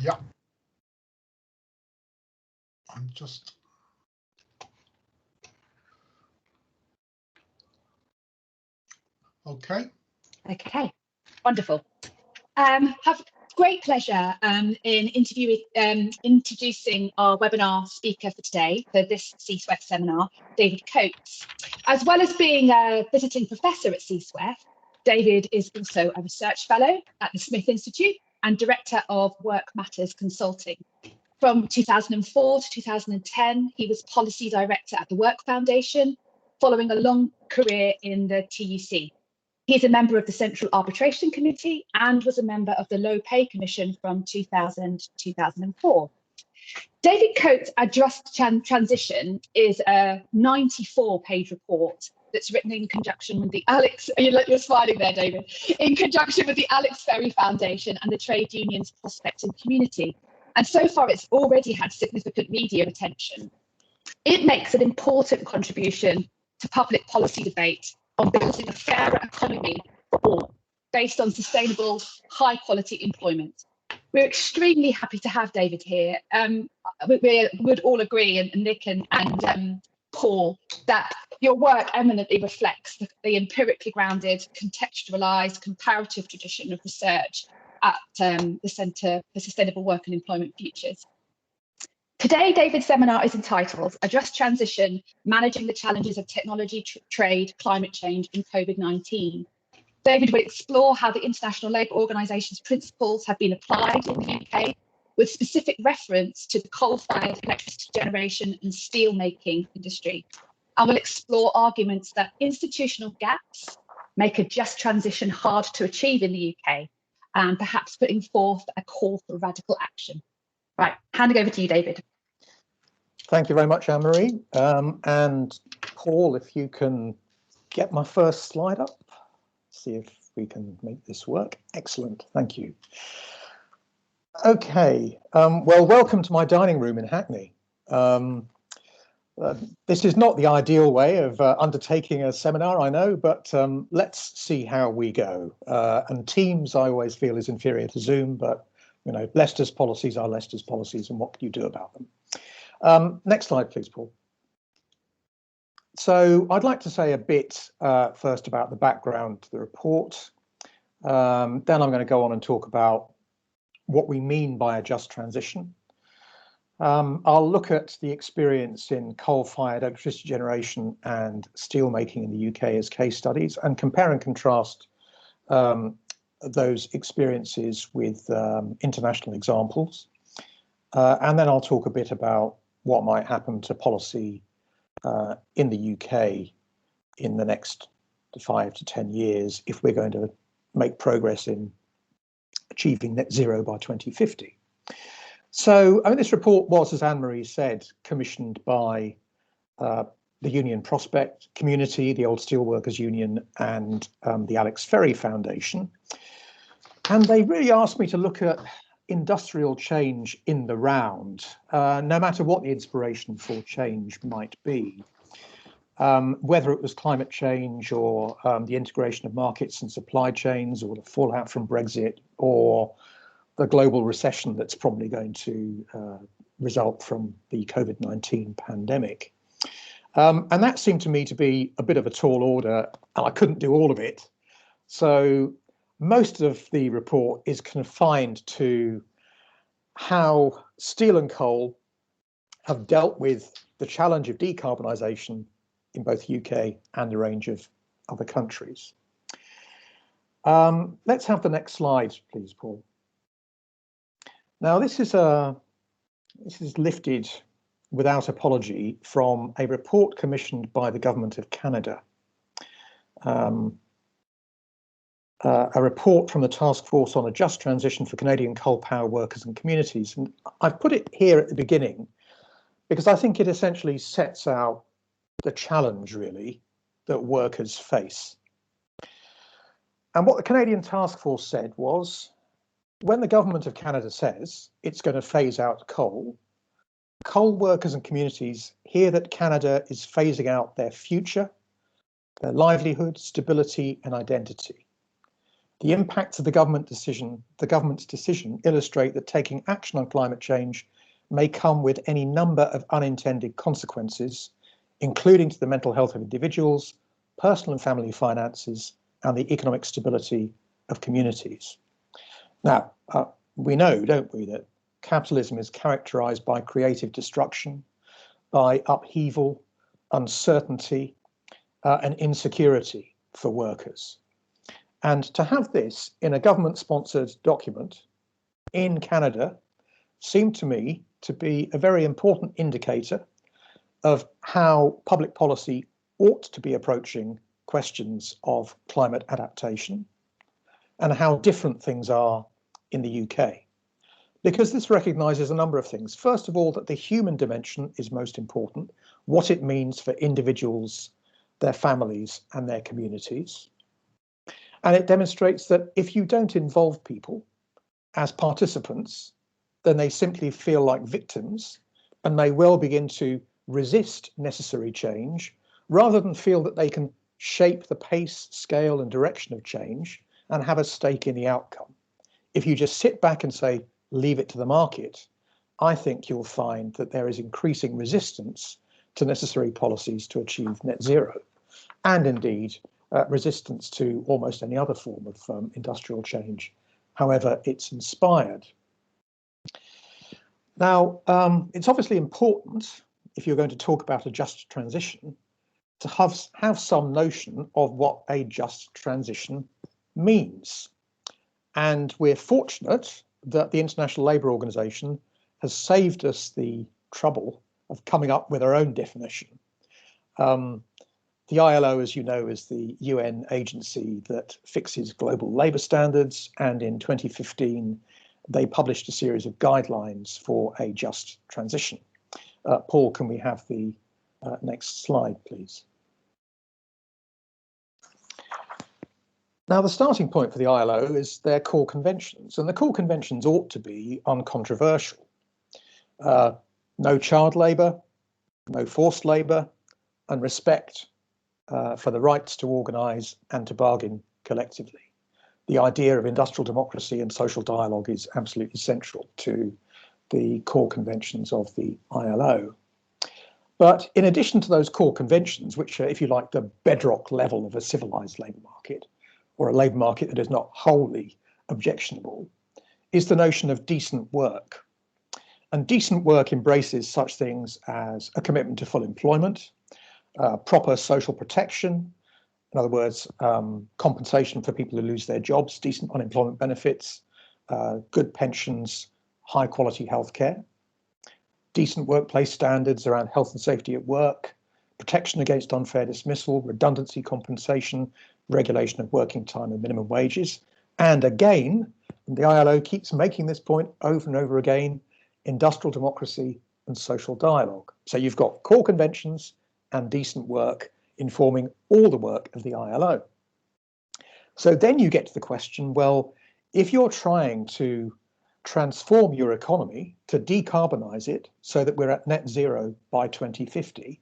Yeah. I'm just. Okay. Okay, wonderful. Have great pleasure in introducing our webinar speaker for today for this CSWEF seminar, David Coates. As well as being a visiting professor at CSWEF, David is also a research fellow at the Smith Institute and director of Work Matters Consulting. From 2004 to 2010, he was policy director at the Work Foundation, following a long career in the TUC. He's a member of the Central Arbitration Committee and was a member of the Low Pay Commission from 2000 to 2004. David Coates' A Just Transition is a 94-page report that's written in conjunction with the you're smiling there, David, in conjunction with the Alex Ferry Foundation and the Trade Unions Prospecting Community. And so far, it's already had significant media attention. It makes an important contribution to public policy debate on building a fairer economy for all, based on sustainable, high-quality employment. We're extremely happy to have David here. We would all agree, and Nick and Paul, that your work eminently reflects the empirically grounded, contextualised, comparative tradition of research at the Centre for Sustainable Work and Employment Futures. Today, David's seminar is entitled A Just Transition, Managing the Challenges of Technology, Trade, Climate Change and COVID-19. David will explore how the International Labour Organisation's principles have been applied in the UK, with specific reference to the coal-fired electricity generation and steel-making industry, and will explore arguments that institutional gaps make a just transition hard to achieve in the UK, and perhaps putting forth a call for radical action. Right, handing over to you, David. Thank you very much, Anne-Marie. And Paul, if you can get my first slide up, see if we can make this work. Excellent, thank you. Okay, well, welcome to my dining room in Hackney. This is not the ideal way of undertaking a seminar, I know, but let's see how we go. And Teams, I always feel, is inferior to Zoom, but you know, Leicester's policies are Leicester's policies, and what can you do about them? Next slide, please, Paul. So I'd like to say a bit first about the background to the report. Then I'm going to go on and talk about what we mean by a just transition. I'll look at the experience in coal-fired electricity generation and steelmaking in the UK as case studies, and compare and contrast those experiences with international examples. And then I'll talk a bit about what might happen to policy in the UK in the next 5 to 10 years if we're going to make progress in achieving net zero by 2050. So, I mean, this report was, as Anne-Marie said, commissioned by the Union Prospect Community, the Old Steelworkers Union, and the Alex Ferry Foundation. And they really asked me to look at industrial change in the round, no matter what the inspiration for change might be, whether it was climate change or the integration of markets and supply chains, or the fallout from Brexit, or the global recession that's probably going to result from the COVID-19 pandemic. And that seemed to me to be a bit of a tall order, and I couldn't do all of it. So most of the report is confined to how steel and coal have dealt with the challenge of decarbonisation in both UK and a range of other countries. Let's have the next slide, please, Paul. Now, this is lifted without apology from a report commissioned by the Government of Canada. A report from the Task Force on a Just Transition for Canadian Coal Power Workers and Communities. And I've put it here at the beginning because I think it essentially sets out the challenge, really, that workers face. And what the Canadian Task Force said was, when the Government of Canada says it's going to phase out coal, coal workers and communities hear that Canada is phasing out their future, their livelihood, stability and identity. The impacts of the government's decision illustrate that taking action on climate change may come with any number of unintended consequences, including to the mental health of individuals, personal and family finances, and the economic stability of communities. Now, we know, don't we, that capitalism is characterized by creative destruction, by upheaval, uncertainty, and insecurity for workers. And to have this in a government-sponsored document in Canada seemed to me to be a very important indicator of how public policy ought to be approaching questions of climate adaptation and how different things are in the UK. Because this recognises a number of things. First of all, that the human dimension is most important, what it means for individuals, their families, and their communities. And it demonstrates that if you don't involve people as participants, then they simply feel like victims and may well begin to resist necessary change rather than feel that they can shape the pace, scale, and direction of change and have a stake in the outcome. If you just sit back and say, leave it to the market, I think you'll find that there is increasing resistance to necessary policies to achieve net zero, and indeed resistance to almost any other form of industrial change, however it's inspired. Now, it's obviously important, if you're going to talk about a just transition, to have some notion of what a just transition means. And we're fortunate that the International Labour Organization has saved us the trouble of coming up with our own definition. The ILO, as you know, is the UN agency that fixes global labour standards, and in 2015 they published a series of guidelines for a just transition. Paul, can we have the next slide, please? Now, the starting point for the ILO is their core conventions, and the core conventions ought to be uncontroversial. No child labour, no forced labour, and respect for the rights to organise and to bargain collectively. The idea of industrial democracy and social dialogue is absolutely central to the core conventions of the ILO. But in addition to those core conventions, which are, if you like, the bedrock level of a civilised labour market, or a labour market that is not wholly objectionable, is the notion of decent work. And decent work embraces such things as a commitment to full employment, proper social protection, in other words, compensation for people who lose their jobs, decent unemployment benefits, good pensions, high quality healthcare, decent workplace standards around health and safety at work, protection against unfair dismissal, redundancy compensation, regulation of working time and minimum wages. And again, the ILO keeps making this point over and over again, industrial democracy and social dialogue. So you've got core conventions and decent work informing all the work of the ILO. So then you get to the question, well, if you're trying to transform your economy to decarbonise it so that we're at net zero by 2050,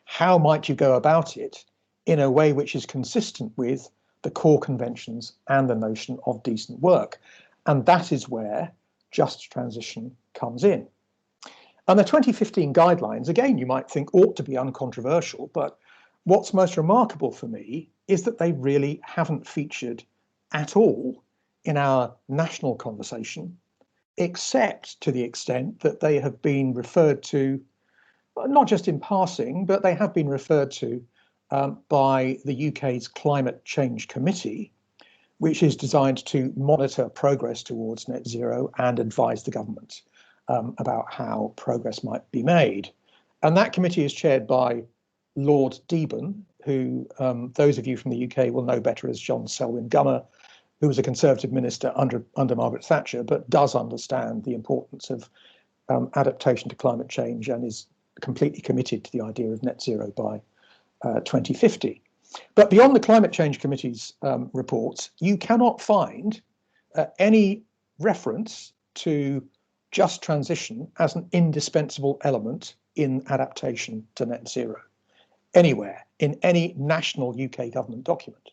how might you go about it in a way which is consistent with the core conventions and the notion of decent work? And that is where just transition comes in. And the 2015 guidelines, again, you might think ought to be uncontroversial, but what's most remarkable for me is that they really haven't featured at all in our national conversation, except to the extent that they have been referred to, not just in passing, but they have been referred to by the UK's Climate Change Committee, which is designed to monitor progress towards net zero and advise the government about how progress might be made. And that committee is chaired by Lord Deepen, who those of you from the UK will know better as John Selwyn Gummer, who was a Conservative minister under Margaret Thatcher, but does understand the importance of adaptation to climate change and is completely committed to the idea of net zero by 2050. But beyond the Climate Change Committee's reports, you cannot find any reference to just transition as an indispensable element in adaptation to net zero anywhere in any national UK government document.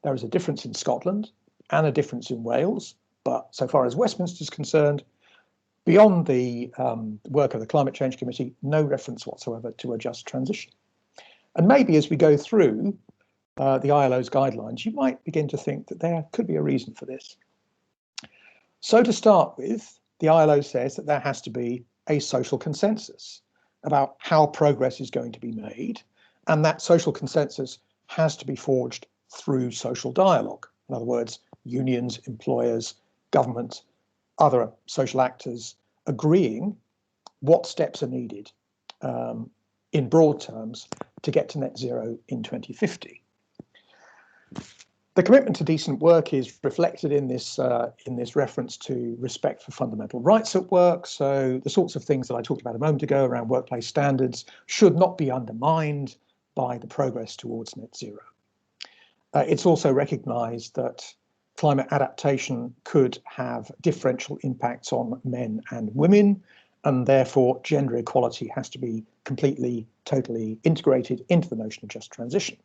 There is a difference in Scotland, and a difference in Wales. But so far as Westminster is concerned, beyond the work of the Climate Change Committee, no reference whatsoever to a just transition. And maybe as we go through the ILO's guidelines, you might begin to think that there could be a reason for this. So to start with, the ILO says that there has to be a social consensus about how progress is going to be made, and that social consensus has to be forged through social dialogue. In other words, unions, employers, government, other social actors agreeing what steps are needed in broad terms to get to net zero in 2050. The commitment to decent work is reflected in this reference to respect for fundamental rights at work. So the sorts of things that I talked about a moment ago around workplace standards should not be undermined by the progress towards net zero. It's also recognised that climate adaptation could have differential impacts on men and women, and therefore gender equality has to be completely, totally integrated into the notion of just transition.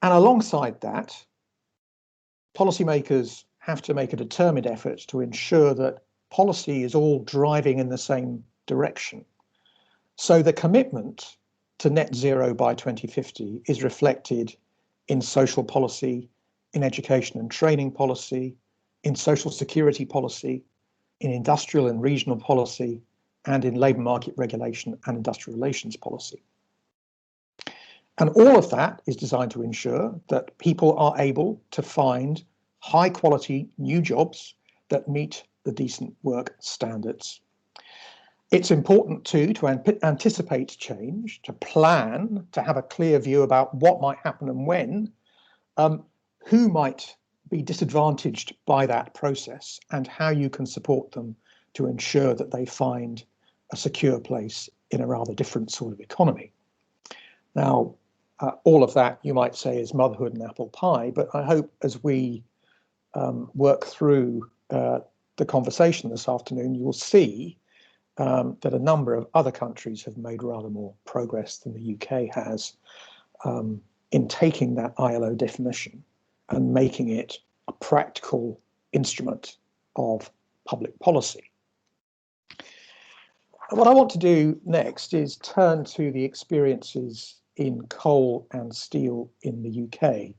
And alongside that, policymakers have to make a determined effort to ensure that policy is all driving in the same direction. So the commitment to net zero by 2050 is reflected in social policy, in education and training policy, in social security policy, in industrial and regional policy, and in labour market regulation and industrial relations policy. And all of that is designed to ensure that people are able to find high quality new jobs that meet the decent work standards. It's important too to anticipate change, to plan, to have a clear view about what might happen and when, who might be disadvantaged by that process, and how you can support them to ensure that they find a secure place in a rather different sort of economy. Now, all of that, you might say, is motherhood and apple pie, but I hope as we work through the conversation this afternoon, you will see that a number of other countries have made rather more progress than the UK has in taking that ILO definition and making it a practical instrument of public policy. What I want to do next is turn to the experiences in coal and steel in the UK.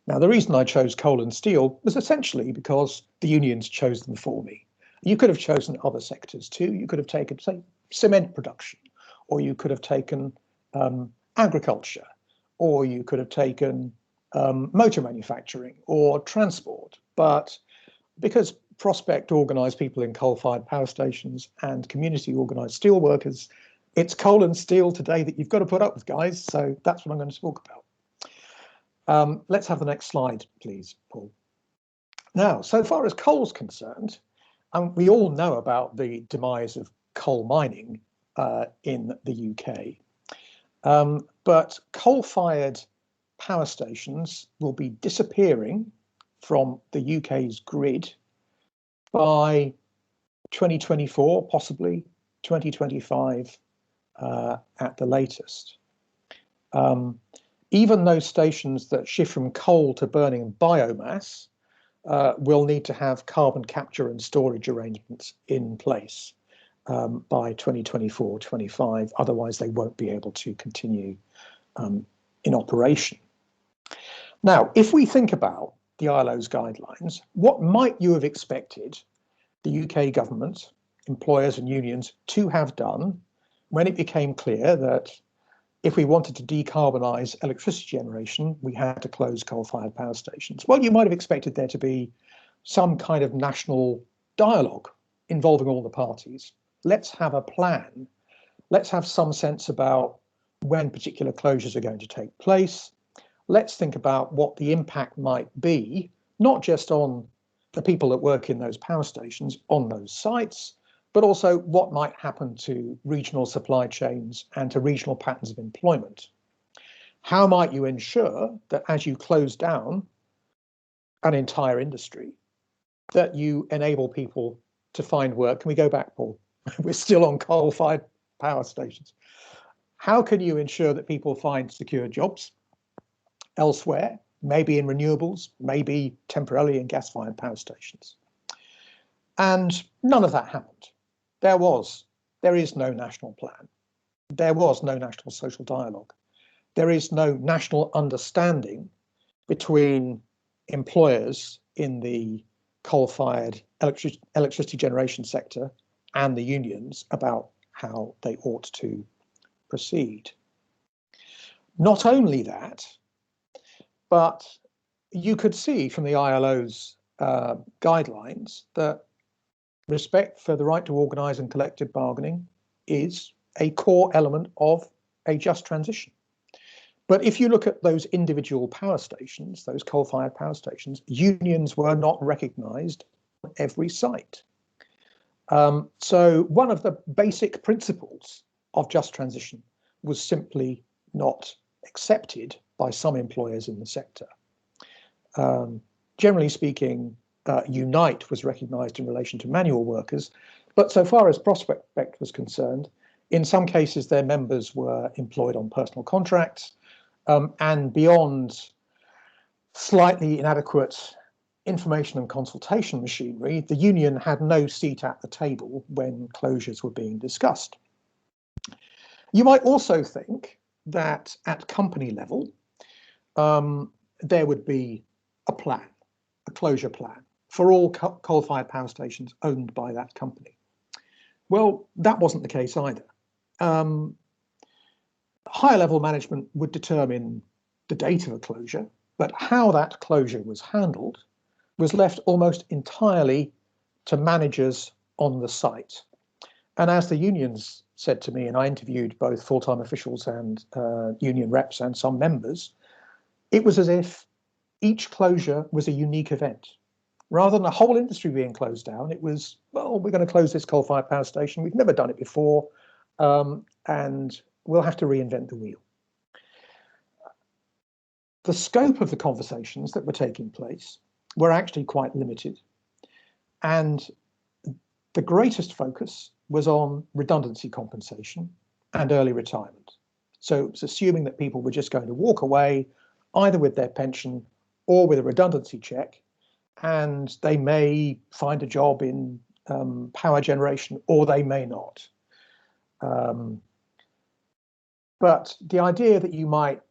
Now, the reason I chose coal and steel was essentially because the unions chose them for me. You could have chosen other sectors too. You could have taken, say, cement production, or you could have taken agriculture, or you could have taken motor manufacturing or transport. But because Prospect organised people in coal-fired power stations and community organised steel workers, it's coal and steel today that you've got to put up with, guys. So that's what I'm going to talk about. Let's have the next slide, please, Paul. Now, so far as coal's concerned, we all know about the demise of coal mining in the UK. But coal-fired power stations will be disappearing from the UK's grid by 2024, possibly 2025 at the latest. Even those stations that shift from coal to burning biomass will need to have carbon capture and storage arrangements in place by 2024-25. Otherwise, they won't be able to continue in operation. Now, if we think about the ILO's guidelines, what might you have expected the UK government, employers and unions to have done when it became clear that if we wanted to decarbonise electricity generation, we had to close coal-fired power stations? Well, you might have expected there to be some kind of national dialogue involving all the parties. Let's have a plan. Let's have some sense about when particular closures are going to take place. Let's think about what the impact might be, not just on the people that work in those power stations on those sites, but also what might happen to regional supply chains and to regional patterns of employment. How might you ensure that as you close down an entire industry, that you enable people to find work? Can we go back, Paul? We're still on coal-fired power stations. How can you ensure that people find secure jobs elsewhere maybe in renewables, maybe temporarily in gas-fired power stations. And none of that happened. There is no national plan. There was no national social dialogue. There is no national understanding between employers in the coal-fired electricity generation sector and the unions about how they ought to proceed. Not only that, but you could see from the ILO's guidelines that respect for the right to organise and collective bargaining is a core element of a just transition. But if you look at those individual power stations, those coal-fired power stations, unions were not recognised on every site. So one of the basic principles of just transition was simply not accepted by some employers in the sector. Generally speaking, Unite was recognised in relation to manual workers, but so far as Prospect was concerned, in some cases their members were employed on personal contracts, and beyond slightly inadequate information and consultation machinery, the union had no seat at the table when closures were being discussed. You might also think that at company level, there would be a plan, a closure plan for all coal-fired power stations owned by that company. Well, that wasn't the case either. Higher level management would determine the date of a closure, but how that closure was handled was left almost entirely to managers on the site. And as the unions said to me, and I interviewed both full-time officials and union reps and some members, it was as if each closure was a unique event. Rather than the whole industry being closed down, it was, well, we're going to close this coal-fired power station. We've never done it before, and we'll have to reinvent the wheel. The scope of the conversations that were taking place were actually quite limited, and the greatest focus was on redundancy compensation and early retirement. So it was assuming that people were just going to walk away either with their pension or with a redundancy check, and they may find a job in power generation or they may not. But the idea that you might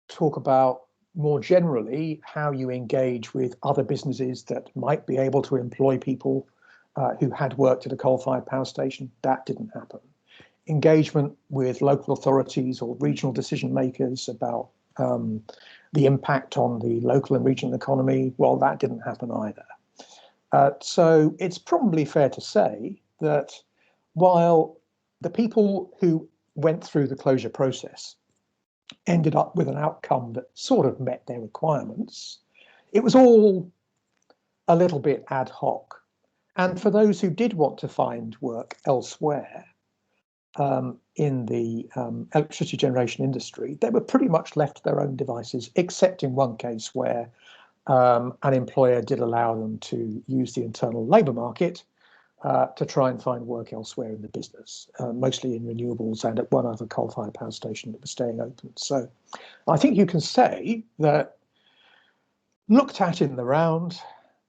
talk about more generally how you engage with other businesses that might be able to employ people who had worked at a coal-fired power station, that didn't happen. Engagement with local authorities or regional decision makers about the impact on the local and regional economy, well, that didn't happen either. So it's probably fair to say that while the people who went through the closure process ended up with an outcome that sort of met their requirements, it was all a little bit ad hoc. And for those who did want to find work elsewhere in the electricity generation industry, they were pretty much left to their own devices, except in one case where an employer did allow them to use the internal labour market to try and find work elsewhere in the business, mostly in renewables and at one other coal-fired power station that was staying open. So I think you can say that, looked at in the round,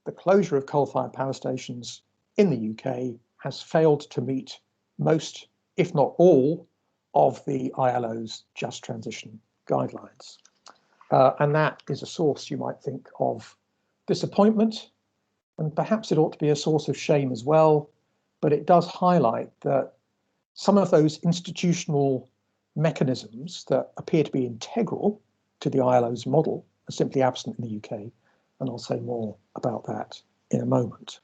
the closure of coal-fired power stations in the UK has failed to meet most, if not all, of the ILO's just transition guidelines. And that is a source, you might think, of disappointment, and perhaps it ought to be a source of shame as well, but it does highlight that some of those institutional mechanisms that appear to be integral to the ILO's model are simply absent in the UK, and I'll say more about that in a moment.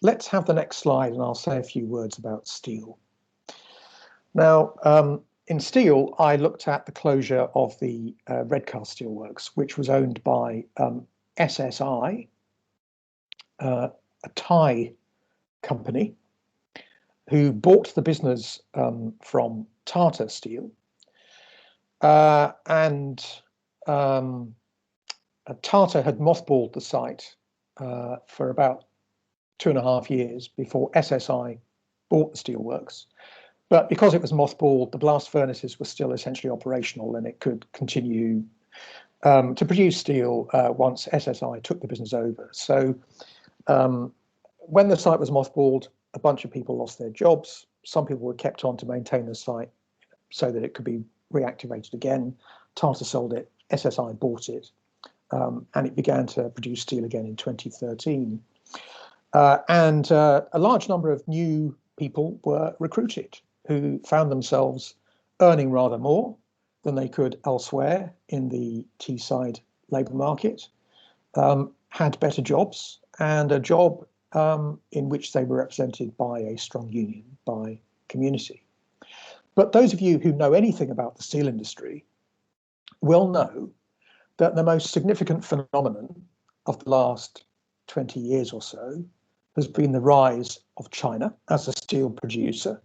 Let's have the next slide, and I'll say a few words about steel. Now, in steel, I looked at the closure of the Redcar Steelworks, which was owned by SSI, a Thai company, who bought the business from Tata Steel, and Tata had mothballed the site for about 2.5 years before SSI bought the steelworks. But because it was mothballed, the blast furnaces were still essentially operational, and it could continue to produce steel once SSI took the business over. So when the site was mothballed, a bunch of people lost their jobs. Some people were kept on to maintain the site so that it could be reactivated again. Tata sold it, SSI bought it, and it began to produce steel again in 2013. And a large number of new people were recruited who found themselves earning rather more than they could elsewhere in the Teesside labour market, had better jobs, and a job in which they were represented by a strong union, by community. But those of you who know anything about the steel industry will know that the most significant phenomenon of the last 20 years or so has been the rise of China as a steel producer.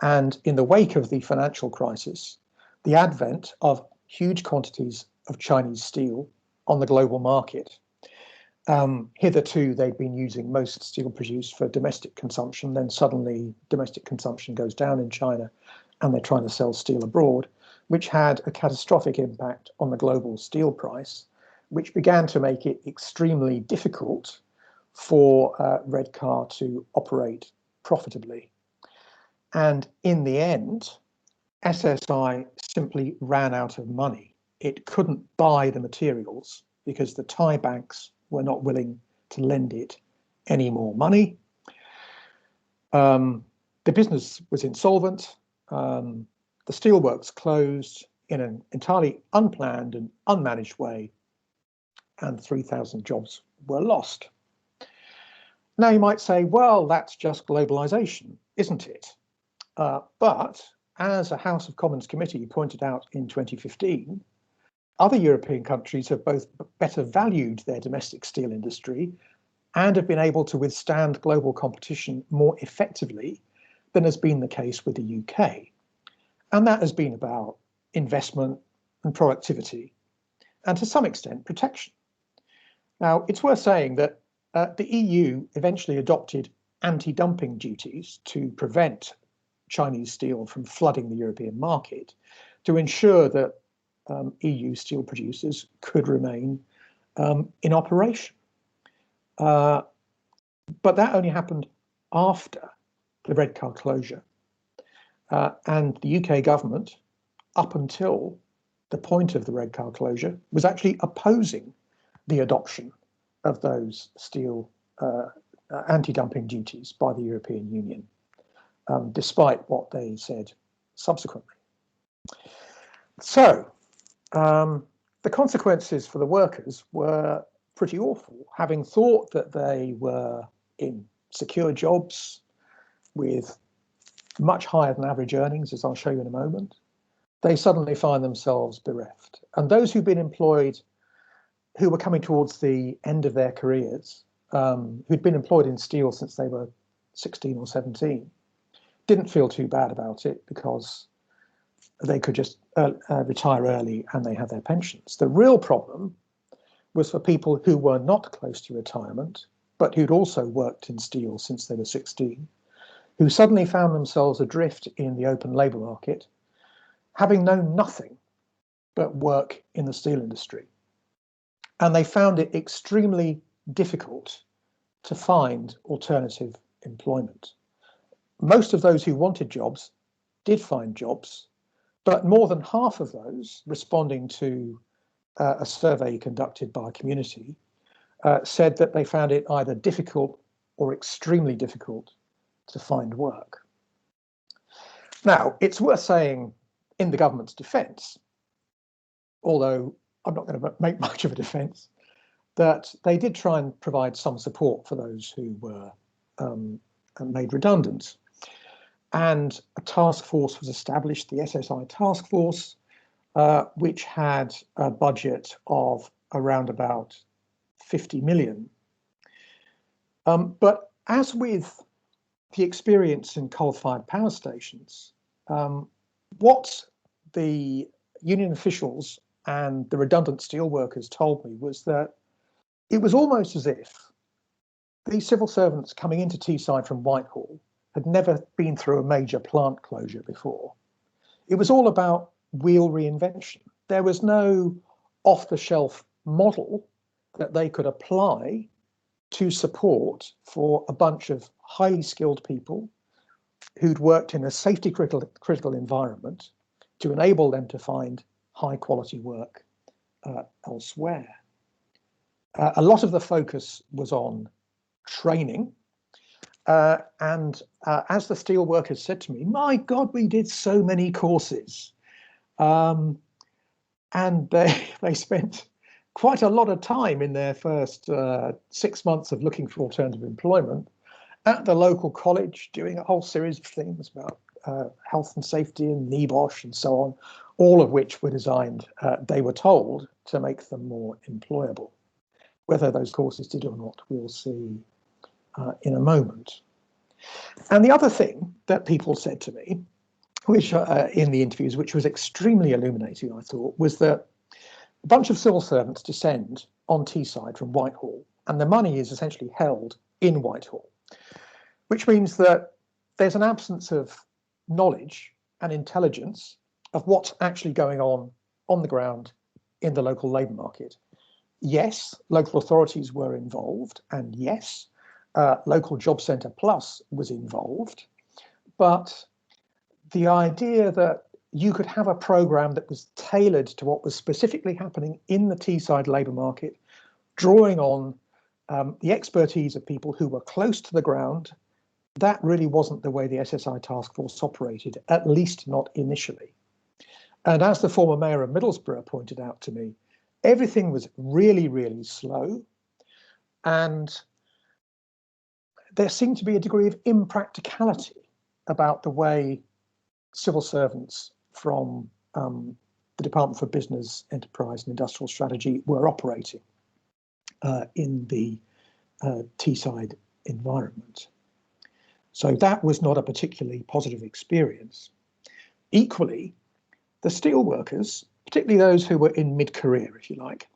And in the wake of the financial crisis, the advent of huge quantities of Chinese steel on the global market. Hitherto, they'd been using most steel produced for domestic consumption. Then suddenly domestic consumption goes down in China and they're trying to sell steel abroad, which had a catastrophic impact on the global steel price, which began to make it extremely difficult for Redcar to operate profitably. And in the end, SSI simply ran out of money. It couldn't buy the materials because the Thai banks were not willing to lend it any more money. The business was insolvent. The steelworks closed in an entirely unplanned and unmanaged way, and 3,000 jobs were lost. Now you might say, well, that's just globalization, isn't it? But as a House of Commons committee pointed out in 2015, other European countries have both better valued their domestic steel industry and have been able to withstand global competition more effectively than has been the case with the UK. And that has been about investment and productivity, and to some extent protection. Now, it's worth saying that the EU eventually adopted anti-dumping duties to prevent Chinese steel from flooding the European market, to ensure that EU steel producers could remain in operation. But that only happened after the Redcar closure. And the UK government, up until the point of the Redcar closure, was actually opposing the adoption of those steel anti-dumping duties by the European Union, despite what they said subsequently. So the consequences for the workers were pretty awful. Having thought that they were in secure jobs with much higher than average earnings, as I'll show you in a moment, they suddenly find themselves bereft. And those who've been employed, who were coming towards the end of their careers, who'd been employed in steel since they were 16 or 17, didn't feel too bad about it because they could just retire early and they had their pensions. The real problem was for people who were not close to retirement, but who'd also worked in steel since they were 16, who suddenly found themselves adrift in the open labour market, having known nothing but work in the steel industry. And they found it extremely difficult to find alternative employment. Most of those who wanted jobs did find jobs, but more than half of those, responding to a survey conducted by a community, said that they found it either difficult or extremely difficult to find work. Now, it's worth saying in the government's defence, although I'm not going to make much of a defence, that they did try and provide some support for those who were made redundant. And a task force was established, the SSI task force, which had a budget of around about 50 million. But as with the experience in coal-fired power stations, what the union officials and the redundant steelworkers told me was that it was almost as if these civil servants coming into Teesside from Whitehall had never been through a major plant closure before. It was all about wheel reinvention. There was no off-the-shelf model that they could apply to support for a bunch of highly skilled people who'd worked in a safety critical environment to enable them to find high quality work elsewhere. A lot of the focus was on training. And as the steel workers said to me, my God, we did so many courses. And they spent quite a lot of time in their first 6 months of looking for alternative employment at the local college, doing a whole series of things about health and safety and NEBOSH and so on, all of which were designed, they were told, to make them more employable. Whether those courses did or not, we'll see in a moment. And the other thing that people said to me, which in the interviews, which was extremely illuminating, I thought, was that a bunch of civil servants descend on Teesside from Whitehall, and the money is essentially held in Whitehall, which means that there's an absence of knowledge and intelligence of what's actually going on the ground in the local labour market. Yes, local authorities were involved, and yes, Local Job Centre Plus was involved, but the idea that you could have a programme that was tailored to what was specifically happening in the Teesside labour market, drawing on the expertise of people who were close to the ground, that really wasn't the way the SSI task force operated, at least not initially. And as the former mayor of Middlesbrough pointed out to me, everything was really, really slow, and there seemed to be a degree of impracticality about the way civil servants from the Department for Business, Enterprise and Industrial Strategy were operating in the Teesside environment. So that was not a particularly positive experience. Equally, the steelworkers, particularly those who were in mid-career, if you like,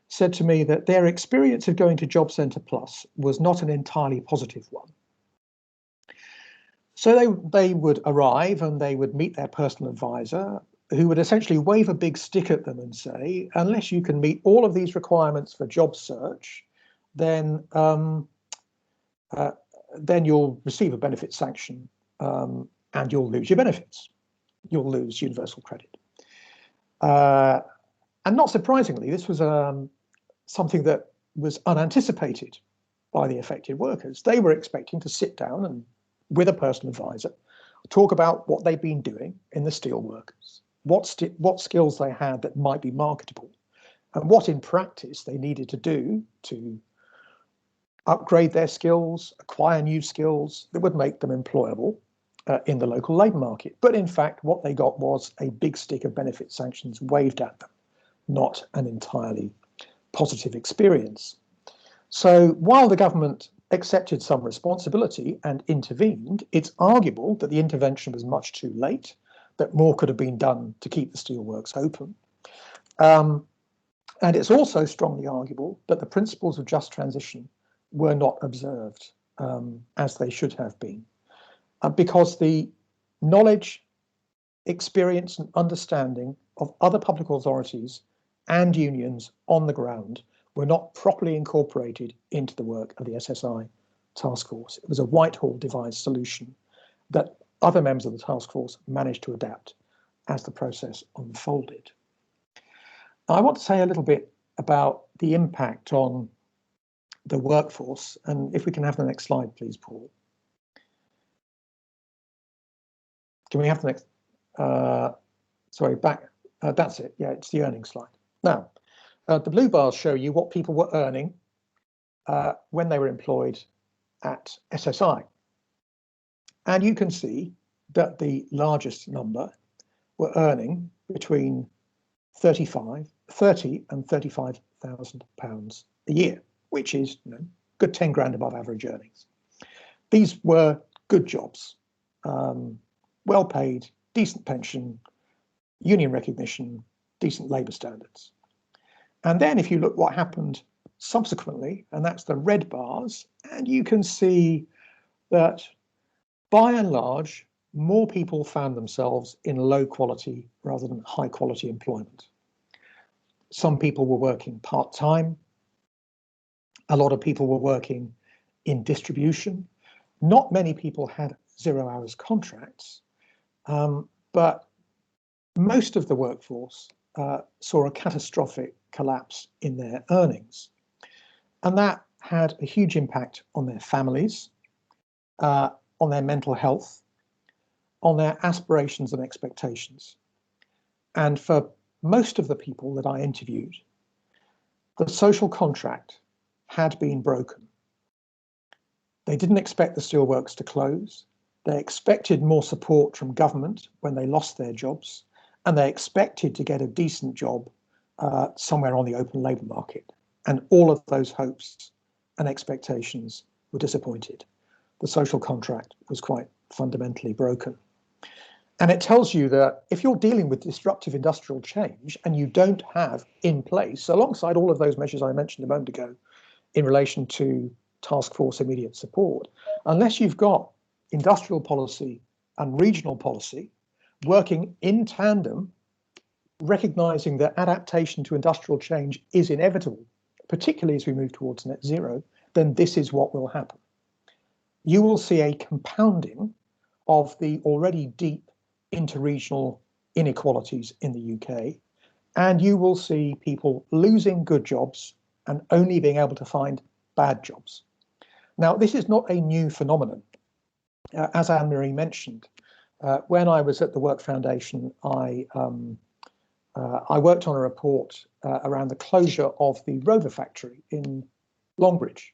said to me that their experience of going to Job Centre Plus was not an entirely positive one. So they would arrive and they would meet their personal advisor, who would essentially wave a big stick at them and say, unless you can meet all of these requirements for job search, then you'll receive a benefit sanction and you'll lose your benefits. You'll lose universal credit. And not surprisingly, this was something that was unanticipated by the affected workers. They were expecting to sit down and, with a personal advisor, talk about what they'd been doing in the steelworkers, what skills they had that might be marketable, and what in practice they needed to do to upgrade their skills, acquire new skills that would make them employable in the local labour market. But in fact, what they got was a big stick of benefit sanctions waved at them, not an entirely positive experience. So while the government accepted some responsibility and intervened, it's arguable that the intervention was much too late, that more could have been done to keep the steelworks open. And it's also strongly arguable that the principles of just transition were not observed as they should have been, because the knowledge, experience and understanding of other public authorities and unions on the ground were not properly incorporated into the work of the SSI task force. It was a Whitehall devised solution that other members of the task force managed to adapt as the process unfolded. I want to say a little bit about the impact on the workforce, and if we can have the next slide, please, Paul. Can we have the next, sorry, back, that's it, yeah, it's the earnings slide. Now, the blue bars show you what people were earning when they were employed at SSI. And you can see that the largest number were earning between 30 and £35,000 a year, which is, you know, good 10 grand above average earnings. These were good jobs, well paid, decent pension, union recognition, decent labour standards. And then if you look what happened subsequently, and that's the red bars, and you can see that by and large, more people found themselves in low quality rather than high quality employment. Some people were working part-time. A lot of people were working in distribution. Not many people had 0 hours contracts, but most of the workforce saw a catastrophic collapse in their earnings. And that had a huge impact on their families, on their mental health, on their aspirations and expectations. And for most of the people that I interviewed, the social contract had been broken. They didn't expect the steelworks to close. They expected more support from government when they lost their jobs, and they expected to get a decent job somewhere on the open labour market. And all of those hopes and expectations were disappointed. The social contract was quite fundamentally broken. And it tells you that if you're dealing with disruptive industrial change and you don't have in place, alongside all of those measures I mentioned a moment ago in relation to task force immediate support, unless you've got industrial policy and regional policy working in tandem, recognizing that adaptation to industrial change is inevitable, particularly as we move towards net zero, then this is what will happen. You will see a compounding of the already deep interregional inequalities in the UK, and you will see people losing good jobs and only being able to find bad jobs. Now, this is not a new phenomenon. As Anne-Marie mentioned, when I was at the Work Foundation, I worked on a report around the closure of the Rover factory in Longbridge.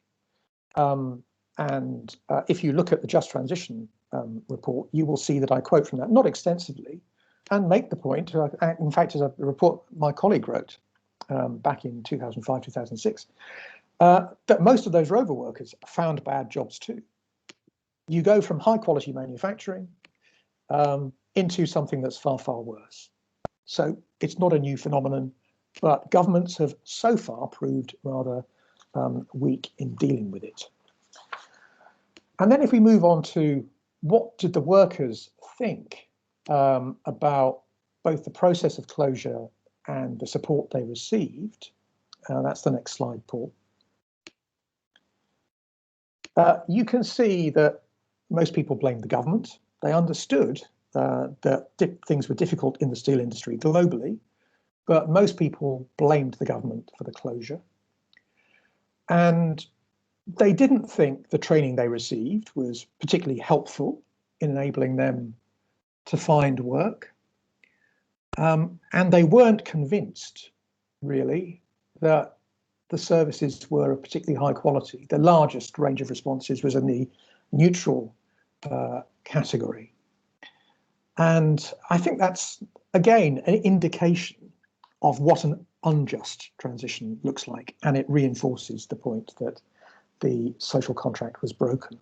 And if you look at the Just Transition report, you will see that I quote from that, not extensively, and make the point, in fact, as a report my colleague wrote back in 2005, 2006, that most of those Rover workers found bad jobs too. You go from high quality manufacturing into something that's far, far worse. So it's not a new phenomenon, but governments have so far proved rather weak in dealing with it. And then if we move on to what did the workers think about both the process of closure and the support they received, that's the next slide, Paul. You can see that most people blamed the government. They understood that things were difficult in the steel industry globally, but most people blamed the government for the closure. And they didn't think the training they received was particularly helpful in enabling them to find work. And they weren't convinced, really, that the services were of particularly high quality. The largest range of responses was in the neutral category. And I think that's, again, an indication of what an unjust transition looks like. And it reinforces the point that the social contract was broken.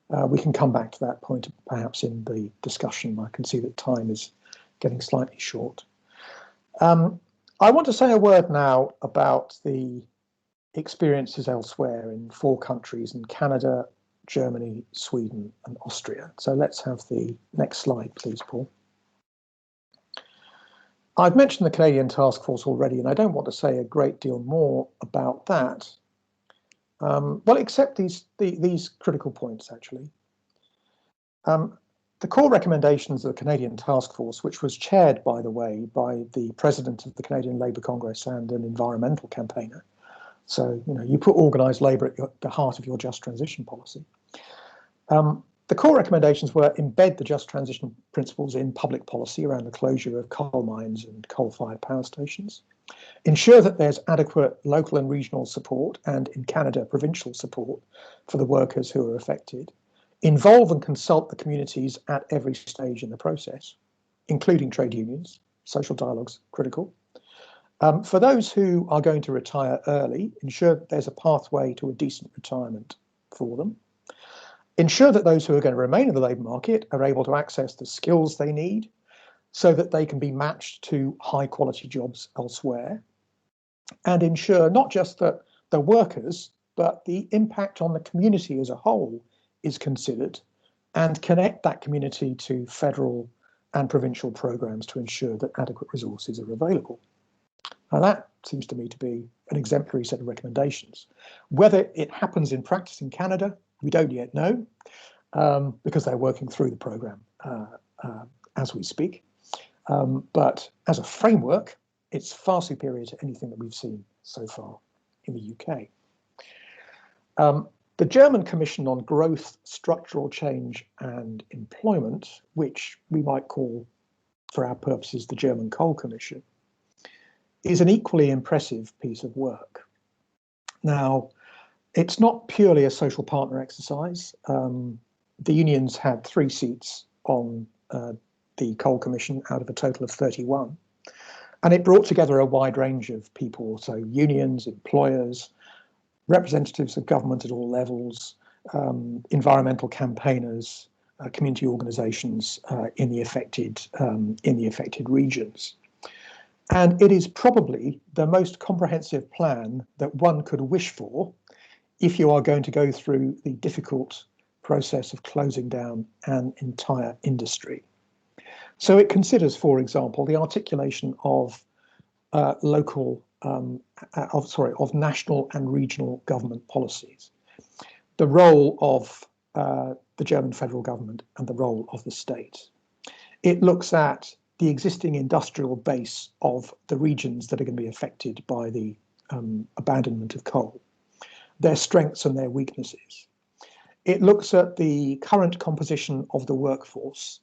We can come back to that point perhaps in the discussion. I can see that time is getting slightly short. I want to say a word now about the experiences elsewhere in 4 countries, in Canada, Germany, Sweden, and Austria. So let's have the next slide, please, Paul. I've mentioned the Canadian task force already, and I don't want to say a great deal more about that. Well, except these critical points, actually. The core recommendations of the Canadian task force, which was chaired, by the way, by the president of the Canadian Labour Congress and an environmental campaigner. So, you put organised labour at the heart of your just transition policy. The core recommendations were embed the just transition principles in public policy around the closure of coal mines and coal-fired power stations. Ensure that there's adequate local and regional support, and in Canada, provincial support for the workers who are affected. Involve and consult the communities at every stage in the process, including trade unions. Social dialogue's critical. For those who are going to retire early, ensure that there's a pathway to a decent retirement for them. Ensure that those who are going to remain in the labour market are able to access the skills they need so that they can be matched to high quality jobs elsewhere. And ensure not just that the workers, but the impact on the community as a whole is considered, and connect that community to federal and provincial programs to ensure that adequate resources are available. Now that seems to me to be an exemplary set of recommendations. Whether it happens in practice in Canada, we don't yet know, because they're working through the program as we speak. But as a framework, it's far superior to anything that we've seen so far in the UK. The German Commission on Growth, Structural Change and Employment, which we might call, for our purposes, the German Coal Commission, is an equally impressive piece of work. Now, it's not purely a social partner exercise. The unions had 3 seats on the Coal Commission out of a total of 31. And it brought together a wide range of people, so unions, employers, representatives of government at all levels, environmental campaigners, community organisations in the affected regions. And it is probably the most comprehensive plan that one could wish for if you are going to go through the difficult process of closing down an entire industry. So it considers, for example, the articulation of national and regional government policies, the role of the German federal government and the role of the state. It looks at the existing industrial base of the regions that are going to be affected by the abandonment of coal, their strengths and their weaknesses. It looks at the current composition of the workforce,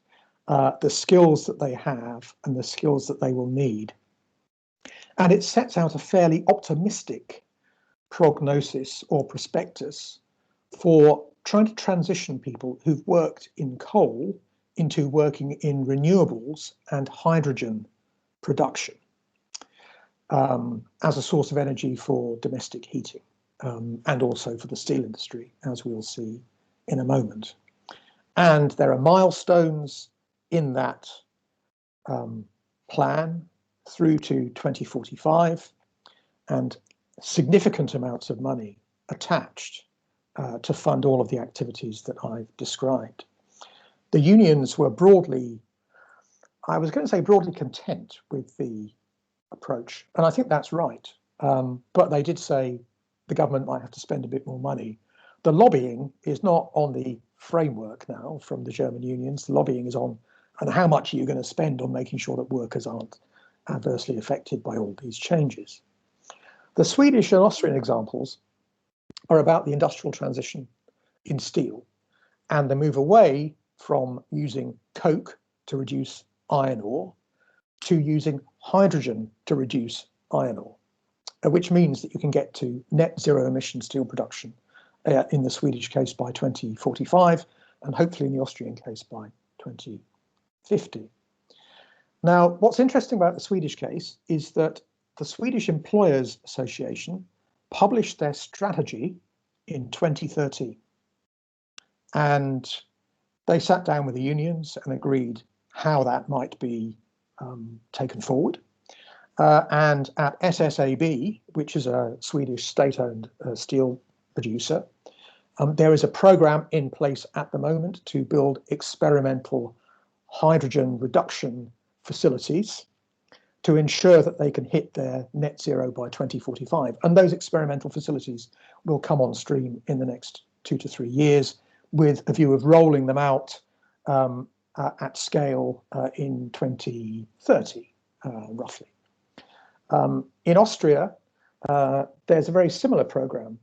the skills that they have and the skills that they will need. And it sets out a fairly optimistic prognosis or prospectus for trying to transition people who've worked in coal into working in renewables and hydrogen production as a source of energy for domestic heating and also for the steel industry, as we'll see in a moment. And there are milestones in that plan through to 2045 and significant amounts of money attached to fund all of the activities that I've described. The unions were broadly, I was going to say broadly content with the approach, and I think that's right. But they did say the government might have to spend a bit more money. The lobbying is not on the framework now from the German unions. The lobbying is on, and how much are you going to spend on making sure that workers aren't adversely affected by all these changes. The Swedish and Austrian examples are about the industrial transition in steel and the move away from using coke to reduce iron ore to using hydrogen to reduce iron ore, which means that you can get to net zero emission steel production in the Swedish case by 2045 and hopefully in the Austrian case by 2050. Now, what's interesting about the Swedish case is that the Swedish Employers Association published their strategy in 2013. And they sat down with the unions and agreed how that might be taken forward. And at SSAB, which is a Swedish state-owned steel producer, there is a program in place at the moment to build experimental hydrogen reduction facilities to ensure that they can hit their net zero by 2045. And those experimental facilities will come on stream in the next 2 to 3 years with a view of rolling them out at scale in 2030, roughly. In Austria, there's a very similar program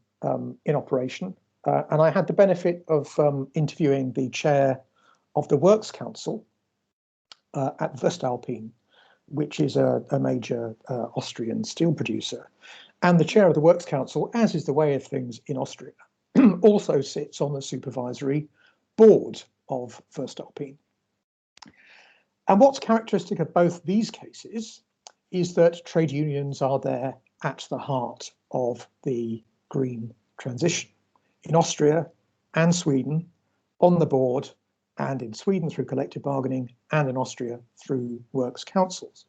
in operation. And I had the benefit of interviewing the chair of the Works Council at Voestalpine, which is a major Austrian steel producer. And the chair of the Works Council, as is the way of things in Austria, also sits on the supervisory board of Voestalpine. And what's characteristic of both these cases is that trade unions are there at the heart of the green transition. In Austria and Sweden, on the board, and in Sweden through collective bargaining, and in Austria through works councils.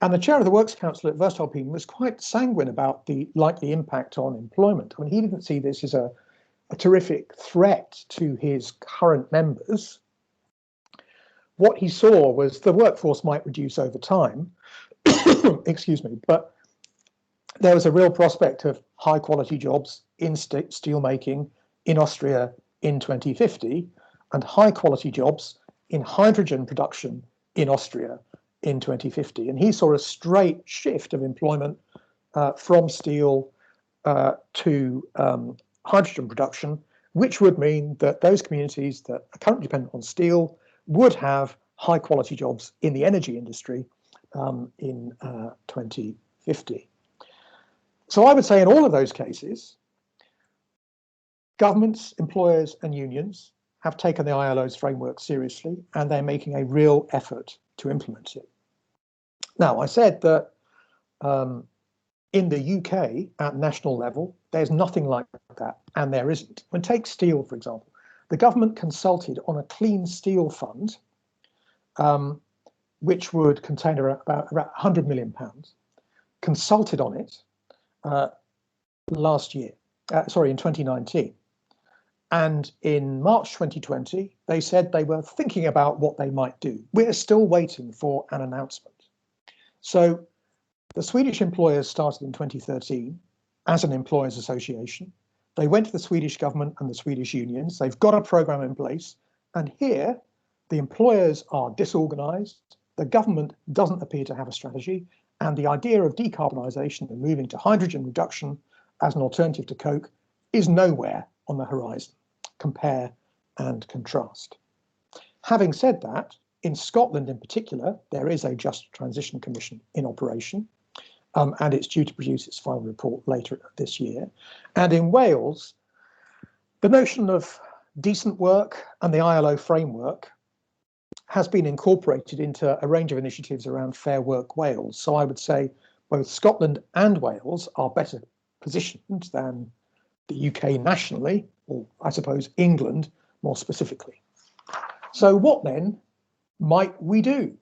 And the chair of the Works Council at Voestalpine was quite sanguine about the likely impact on employment. I mean, he didn't see this as a a terrific threat to his current members, what he saw was the workforce might reduce over time, excuse me, but there was a real prospect of high quality jobs in steelmaking in Austria in 2050 and high quality jobs in hydrogen production in Austria in 2050. And he saw a straight shift of employment from steel to hydrogen production, which would mean that those communities that are currently dependent on steel would have high quality jobs in the energy industry in 2050. So I would say in all of those cases, governments, employers and unions have taken the ILO's framework seriously, and they're making a real effort to implement it. Now, I said that in the UK at national level, there's nothing like that, and there isn't. When take steel, for example, the government consulted on a clean steel fund, which would contain about £100 million, consulted on it in 2019. And in March 2020, they said they were thinking about what they might do. We're still waiting for an announcement. So the Swedish employers started in 2013 as an employers association. They went to the Swedish government and the Swedish unions. They've got a program in place. And here, the employers are disorganized. The government doesn't appear to have a strategy. And the idea of decarbonisation and moving to hydrogen reduction as an alternative to coke is nowhere on the horizon. Compare and contrast. Having said that, in Scotland in particular, there is a Just Transition Commission in operation, and it's due to produce its final report later this year. And in Wales, the notion of decent work and the ILO framework has been incorporated into a range of initiatives around Fair Work Wales. So I would say both Scotland and Wales are better positioned than the UK nationally, or I suppose England more specifically. So what then might we do?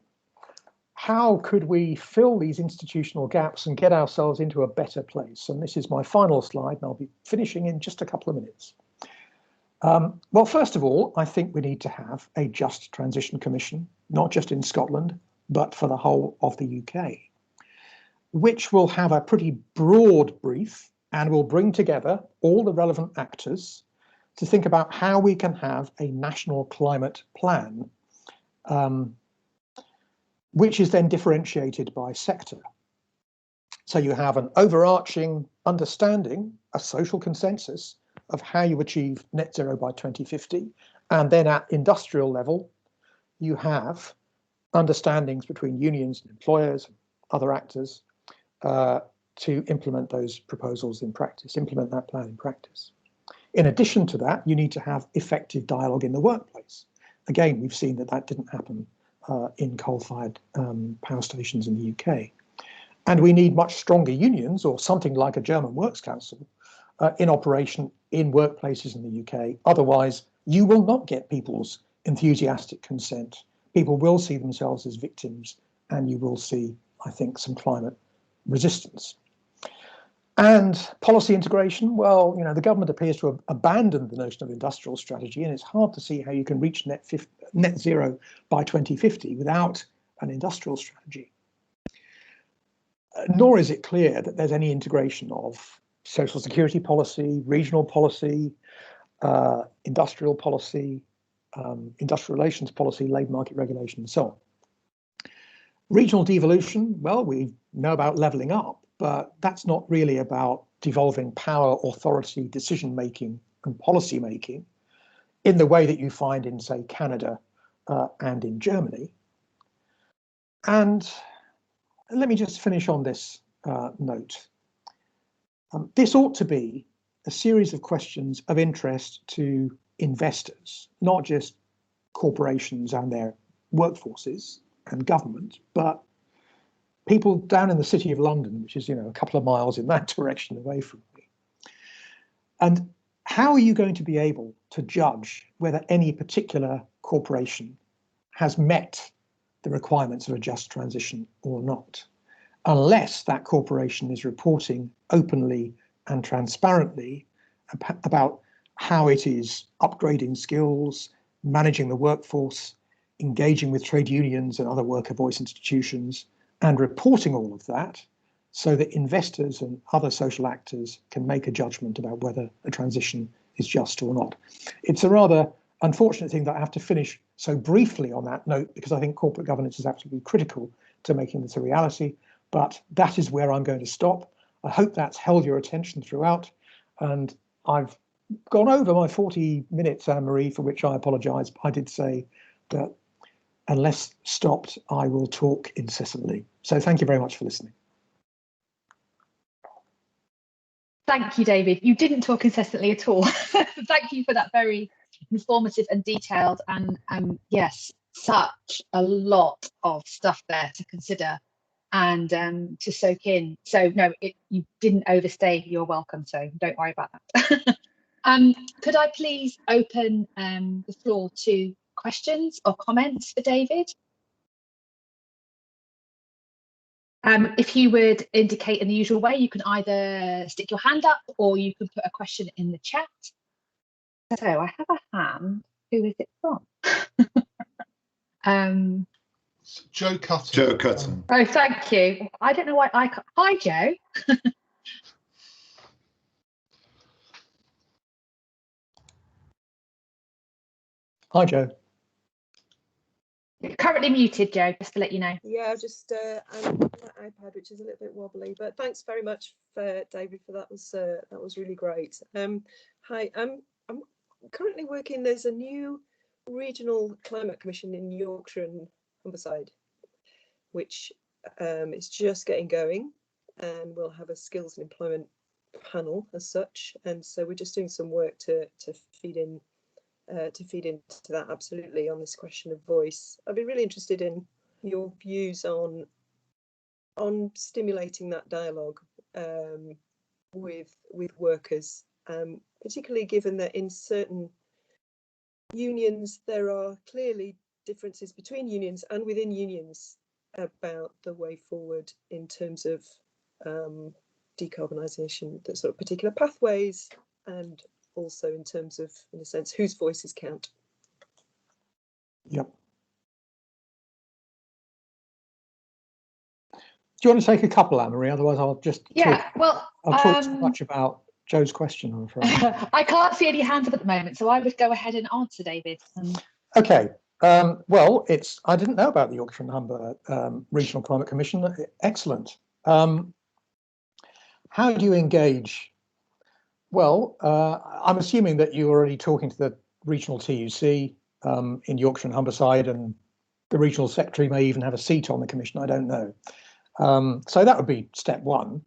How could we fill these institutional gaps and get ourselves into a better place? And this is my final slide, and I'll be finishing in just a couple of minutes. Well, first of all, I think we need to have a Just Transition Commission, not just in Scotland, but for the whole of the UK, which will have a pretty broad brief and will bring together all the relevant actors to think about how we can have a national climate plan, which is then differentiated by sector. So you have an overarching understanding, a social consensus of how you achieve net zero by 2050. And then at industrial level, you have understandings between unions and employers and other actors to implement those proposals in practice, implement that plan in practice. In addition to that, you need to have effective dialogue in the workplace. Again, we've seen that that didn't happen in coal-fired power stations in the UK. And we need much stronger unions, or something like a German Works Council, in operation in workplaces in the UK. Otherwise, you will not get people's enthusiastic consent. People will see themselves as victims, and you will see, I think, some climate resistance. And policy integration, well, you know, the government appears to have abandoned the notion of industrial strategy, and it's hard to see how you can reach net zero by 2050 without an industrial strategy. Nor is it clear that there's any integration of social security policy, regional policy, industrial policy, industrial relations policy, labour market regulation, and so on. Regional devolution, well, we know about levelling up, but that's not really about devolving power, authority, decision-making and policy-making in the way that you find in, say, Canada and in Germany. And let me just finish on this note. This ought to be a series of questions of interest to investors, not just corporations and their workforces and government, but people down in the City of London, which is, you know, a couple of miles in that direction away from me. And how are you going to be able to judge whether any particular corporation has met the requirements of a just transition or not, unless that corporation is reporting openly and transparently about how it is upgrading skills, managing the workforce, engaging with trade unions and other worker voice institutions, and reporting all of that so that investors and other social actors can make a judgment about whether a transition is just or not. It's a rather unfortunate thing that I have to finish so briefly on that note, because I think corporate governance is absolutely critical to making this a reality, but that is where I'm going to stop. I hope that's held your attention throughout, and I've gone over my 40 minutes, Anne-Marie, for which I apologise. I did say that unless stopped, I will talk incessantly. So thank you very much for listening. Thank you, David. You didn't talk incessantly at all. Thank you for that very informative and detailed, and yes, such a lot of stuff there to consider and to soak in. So no, you didn't overstay your welcome, so don't worry about that. Could I please open the floor to questions or comments for David? If you would indicate in the usual way, you can either stick your hand up or you can put a question in the chat. So I have a hand. Who is it from? Joe Cutton. Joe Cutton. Oh, thank you. I don't know why I can't. Hi, Joe. Hi, Joe. You're currently muted, Joe, just to let you know. Yeah, just I'm on my iPad, which is a little bit wobbly, but thanks very much for David for that. Was really great. Hi, I'm currently working. There's a new regional climate commission in Yorkshire and Humberside, which is just getting going, and we'll have a skills and employment panel as such. And so we're just doing some work to feed into that, absolutely, on this question of voice. I'd be really interested in your views on stimulating that dialogue with workers, particularly given that in certain unions there are clearly differences between unions and within unions about the way forward in terms of decarbonisation, the sort of particular pathways, and also in terms of, in a sense, whose voices count. Yep. Do you want to take a couple, Anne-Marie? Otherwise, I'll just talk too much about Joe's question, I'm afraid. I can't see any hands up at the moment, so I would go ahead and answer, David. Okay. Well, I didn't know about the Yorkshire and Humber Regional Climate Commission. Excellent. How do you engage? Well, I'm assuming that you're already talking to the regional TUC in Yorkshire and Humberside, and the regional secretary may even have a seat on the commission. I don't know. So that would be step one.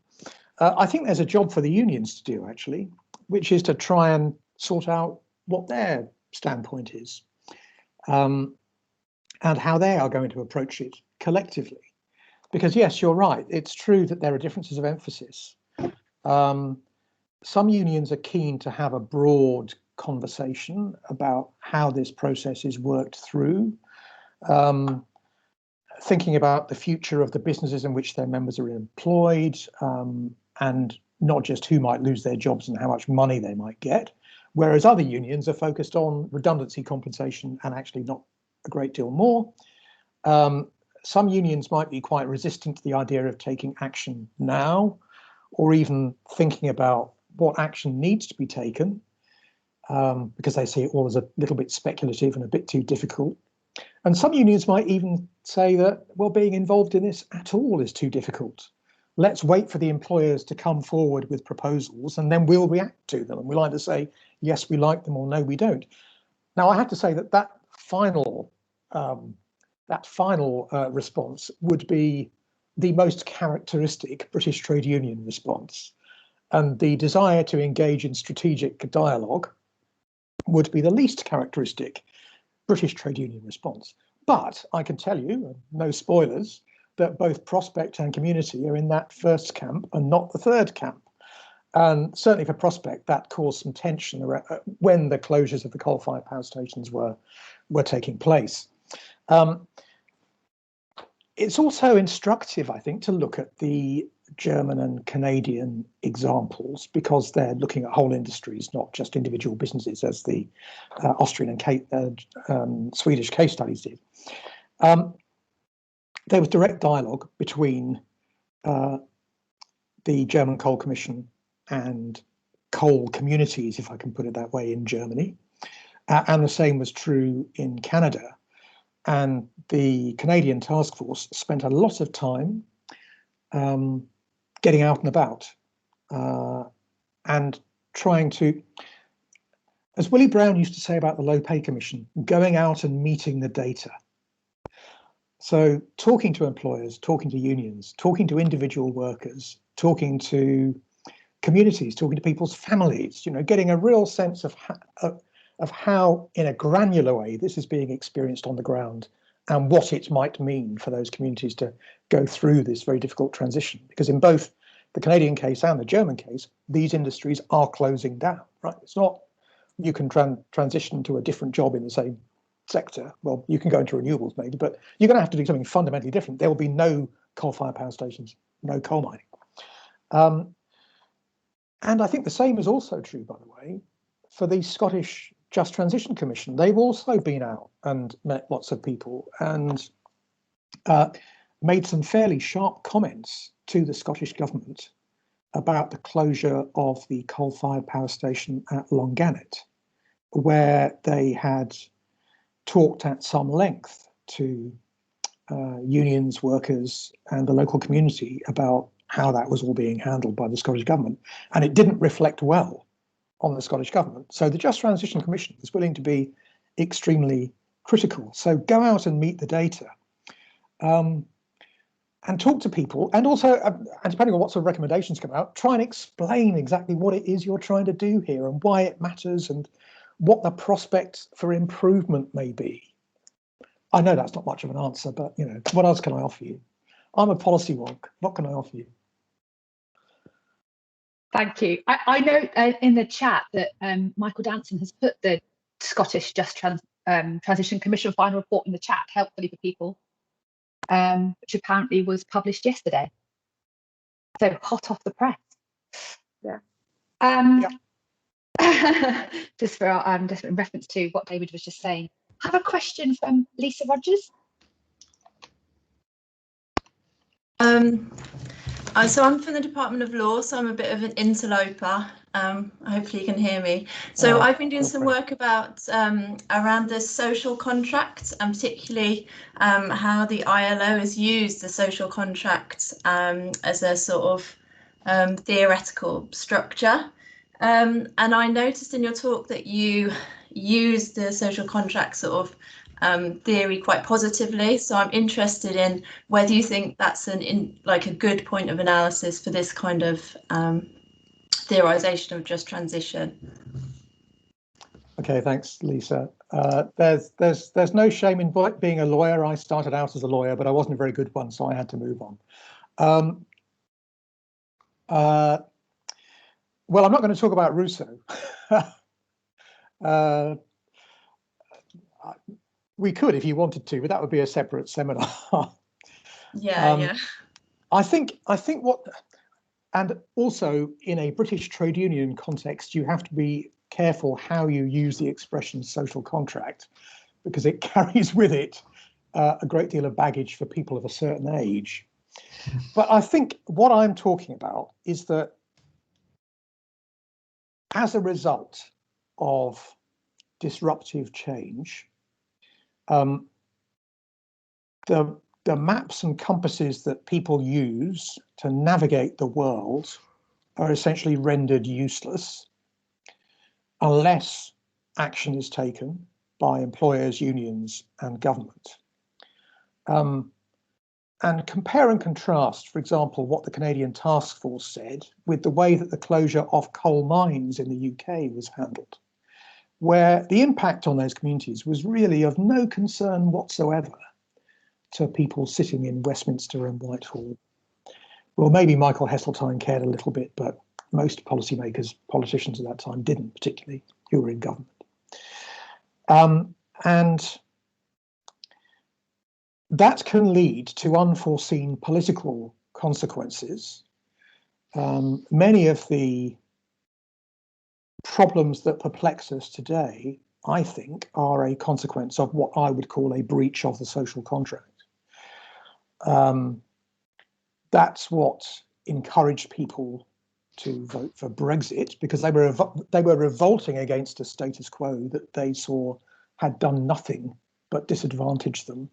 I think there's a job for the unions to do, actually, which is to try and sort out what their standpoint is and how they are going to approach it collectively. Because, yes, you're right. It's true that there are differences of emphasis. Some unions are keen to have a broad conversation about how this process is worked through, thinking about the future of the businesses in which their members are employed, and not just who might lose their jobs and how much money they might get, whereas other unions are focused on redundancy compensation and actually not a great deal more. Some unions might be quite resistant to the idea of taking action now, or even thinking about what action needs to be taken, because they see it all as a little bit speculative and a bit too difficult. And some unions might even say that, well, being involved in this at all is too difficult. Let's wait for the employers to come forward with proposals, and then we'll react to them. And we'll either say, yes, we like them, or no, we don't. Now, I have to say that final response would be the most characteristic British trade union response. And the desire to engage in strategic dialogue would be the least characteristic British trade union response. But I can tell you, no spoilers, that both Prospect and Community are in that first camp and not the third camp. And certainly for Prospect, that caused some tension when the closures of the coal-fired power stations were taking place. It's also instructive, I think, to look at the German and Canadian examples because they're looking at whole industries, not just individual businesses, as the Austrian and Swedish case studies did. There was direct dialogue between the German Coal Commission and coal communities, if I can put it that way, in Germany. And the same was true in Canada. And the Canadian task force spent a lot of time getting out and about and trying to, as Willie Brown used to say about the Low Pay Commission, going out and meeting the data. So talking to employers, talking to unions, talking to individual workers, talking to communities, talking to people's families, you know, getting a real sense of how in a granular way this is being experienced on the ground and what it might mean for those communities to go through this very difficult transition. Because in both the Canadian case and the German case, these industries are closing down, right? It's not you can transition to a different job in the same sector. Well, you can go into renewables maybe, but you're going to have to do something fundamentally different. There will be no coal-fired power stations, no coal mining. And I think the same is also true, by the way, for the Scottish Just Transition Commission. They've also been out and met lots of people and made some fairly sharp comments to the Scottish government about the closure of the coal-fired power station at Longannet, where they had talked at some length to unions, workers, and the local community about how that was all being handled by the Scottish government. And it didn't reflect well on the Scottish government. So the Just Transition Commission was willing to be extremely critical. So go out and meet the data and talk to people. And also, and depending on what sort of recommendations come out, try and explain exactly what it is you're trying to do here and why it matters and what the prospects for improvement may be. I know that's not much of an answer, but you know, what else can I offer you? I'm a policy wonk. What can I offer you? Thank you. I know in the chat that Michael Danson has put the Scottish Just Transition Commission final report in the chat, helpfully for people, which apparently was published yesterday. So hot off the press. Yeah. Just for just in reference to what David was just saying. I have a question from Lisa Rogers. So I'm from the Department of Law, so I'm a bit of an interloper. Hopefully you can hear me. So I've been doing some work about around the social contract, and particularly how the ILO has used the social contract as a sort of theoretical structure. And I noticed in your talk that you used the social contract sort of theory quite positively. So I'm interested in whether you think that's like a good point of analysis for this kind of theorization of just transition. Okay, thanks, Lisa. There's no shame in being a lawyer. I started out as a lawyer, but I wasn't a very good one, so I had to move on. Well, I'm not going to talk about Rousseau. We could if you wanted to, but that would be a separate seminar. Yeah. I think what, and also in a British trade union context, you have to be careful how you use the expression social contract, because it carries with it a great deal of baggage for people of a certain age. But I think what I'm talking about is that as a result of disruptive change, the maps and compasses that people use to navigate the world are essentially rendered useless unless action is taken by employers, unions, and government. And compare and contrast, for example, what the Canadian task force said with the way that the closure of coal mines in the UK was handled, where the impact on those communities was really of no concern whatsoever to people sitting in Westminster and Whitehall. Well, maybe Michael Heseltine cared a little bit, but most policymakers, politicians at that time didn't, particularly who were in government. And that can lead to unforeseen political consequences many of the problems that perplex us today, I think, are a consequence of what I would call a breach of the social contract. That's what encouraged people to vote for Brexit, because they were revolting against a status quo that they saw had done nothing but disadvantage them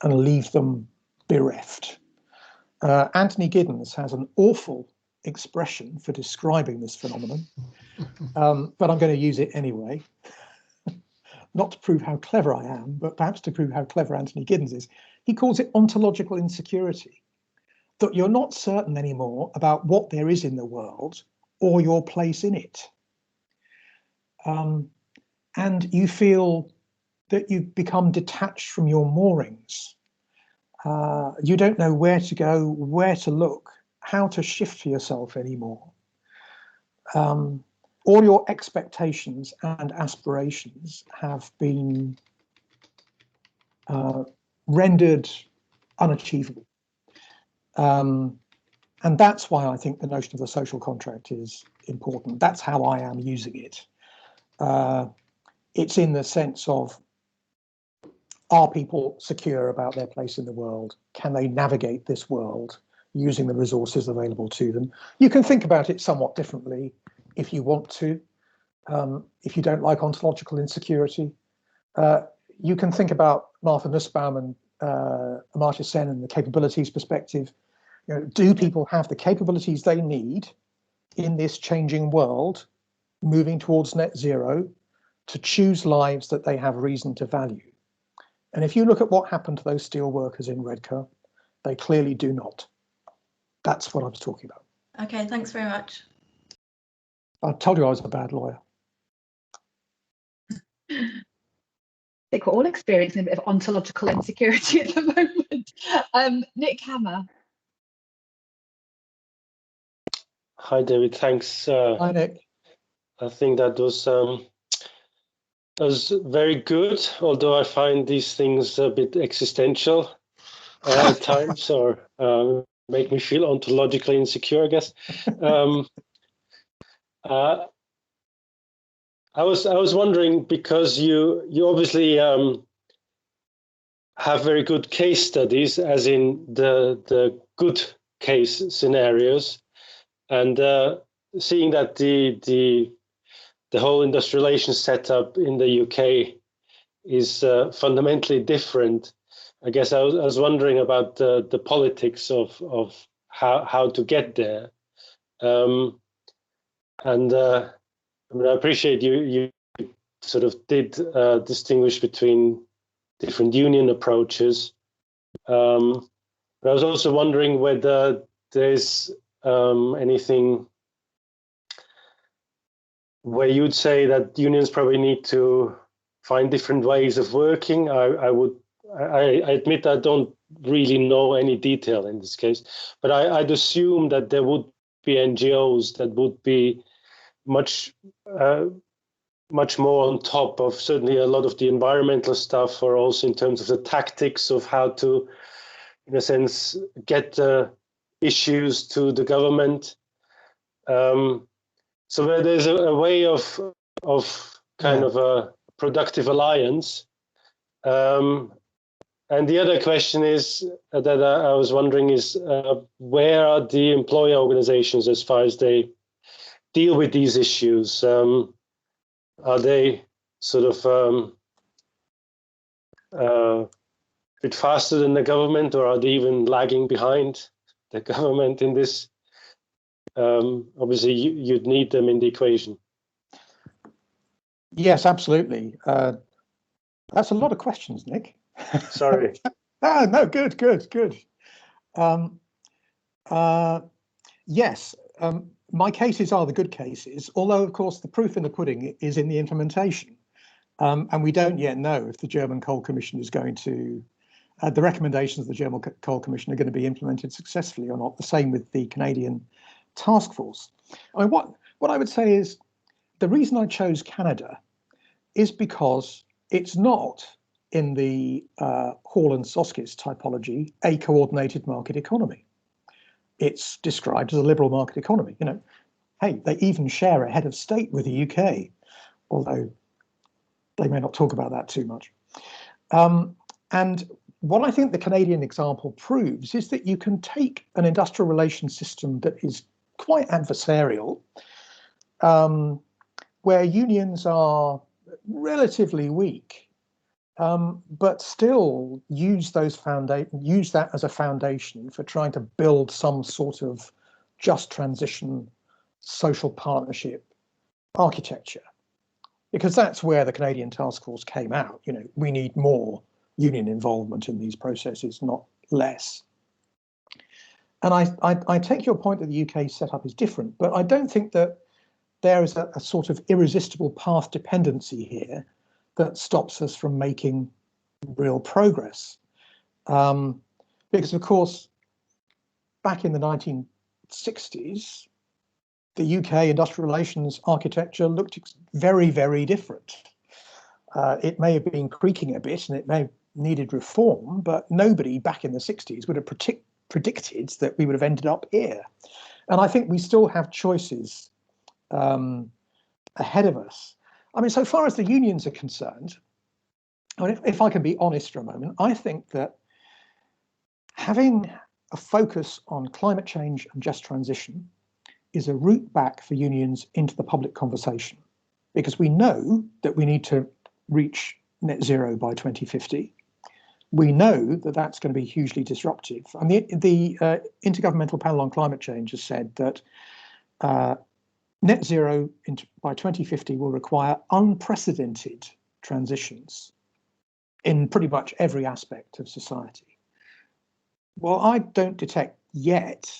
and leave them bereft. Anthony Giddens has an awful expression for describing this phenomenon, but I'm going to use it anyway. Not to prove how clever I am, but perhaps to prove how clever Anthony Giddens is. He calls it ontological insecurity, that you're not certain anymore about what there is in the world or your place in it. And you feel that you've become detached from your moorings. You don't know where to go, where to look, how to shift for yourself anymore. All your expectations and aspirations have been rendered unachievable. And that's why I think the notion of the social contract is important. That's how I am using it. It's in the sense of, are people secure about their place in the world? Can they navigate this world using the resources available to them? You can think about it somewhat differently if you want to. If you don't like ontological insecurity, you can think about Martha Nussbaum and Amartya Sen and the capabilities perspective. You know, do people have the capabilities they need in this changing world, moving towards net zero, to choose lives that they have reason to value? And if you look at what happened to those steel workers in Redcar, they clearly do not. That's what I was talking about. Okay, thanks very much. I told you I was a bad lawyer. I think we're all experiencing a bit of ontological insecurity at the moment. Nick Hammer. Hi, David. Thanks. Hi, Nick. I think that was very good, although I find these things a bit existential at times, or make me feel ontologically insecure, I guess. I was wondering, because you obviously have very good case studies, as in the good case scenarios, and seeing that the whole industrial relations setup in the UK is fundamentally different. I guess I was wondering about the politics of how to get there. I mean, I appreciate you sort of did distinguish between different union approaches. But I was also wondering whether there's anything where you'd say that unions probably need to find different ways of working. I admit I don't really know any detail in this case, but I'd assume that there would be NGOs that would be much more on top of certainly a lot of the environmental stuff, or also in terms of the tactics of how to, in a sense, get issues to the government. So where there's a way of kind of a productive alliance. And the other question is that I was wondering is where are the employer organizations as far as they deal with these issues? Are they sort of a bit faster than the government, or are they even lagging behind the government in this? Obviously, you'd need them in the equation. Yes, absolutely. That's a lot of questions, Nick. Sorry. No, good. Yes, my cases are the good cases, although, of course, the proof in the pudding is in the implementation. And we don't yet know if the German Coal Commission is going to, the recommendations of the German Coal Commission are going to be implemented successfully or not. The same with the Canadian task force. I mean, what I would say is the reason I chose Canada is because it's not, in the Hall and Soskis typology, a coordinated market economy. it's described as a liberal market economy. You know, hey, they even share a head of state with the UK, although they may not talk about that too much. And what I think the Canadian example proves is that you can take an industrial relations system that is quite adversarial, where unions are relatively weak, but still use that as a foundation for trying to build some sort of just transition social partnership architecture, because that's where the Canadian task force came out. You know, we need more union involvement in these processes, not less. And I take your point that the UK setup is different, but I don't think that there is a sort of irresistible path dependency here that stops us from making real progress. Because of course, back in the 1960s, the UK industrial relations architecture looked very, very different. It may have been creaking a bit and it may have needed reform, but nobody back in the 60s would have predicted that we would have ended up here. And I think we still have choices ahead of us. I mean, so far as the unions are concerned, I mean, if I can be honest for a moment, I think that having a focus on climate change and just transition is a route back for unions into the public conversation, because we know that we need to reach net zero by 2050. We know that that's going to be hugely disruptive. And the Intergovernmental Panel on Climate Change has said that net zero by 2050 will require unprecedented transitions in pretty much every aspect of society. Well, I don't detect yet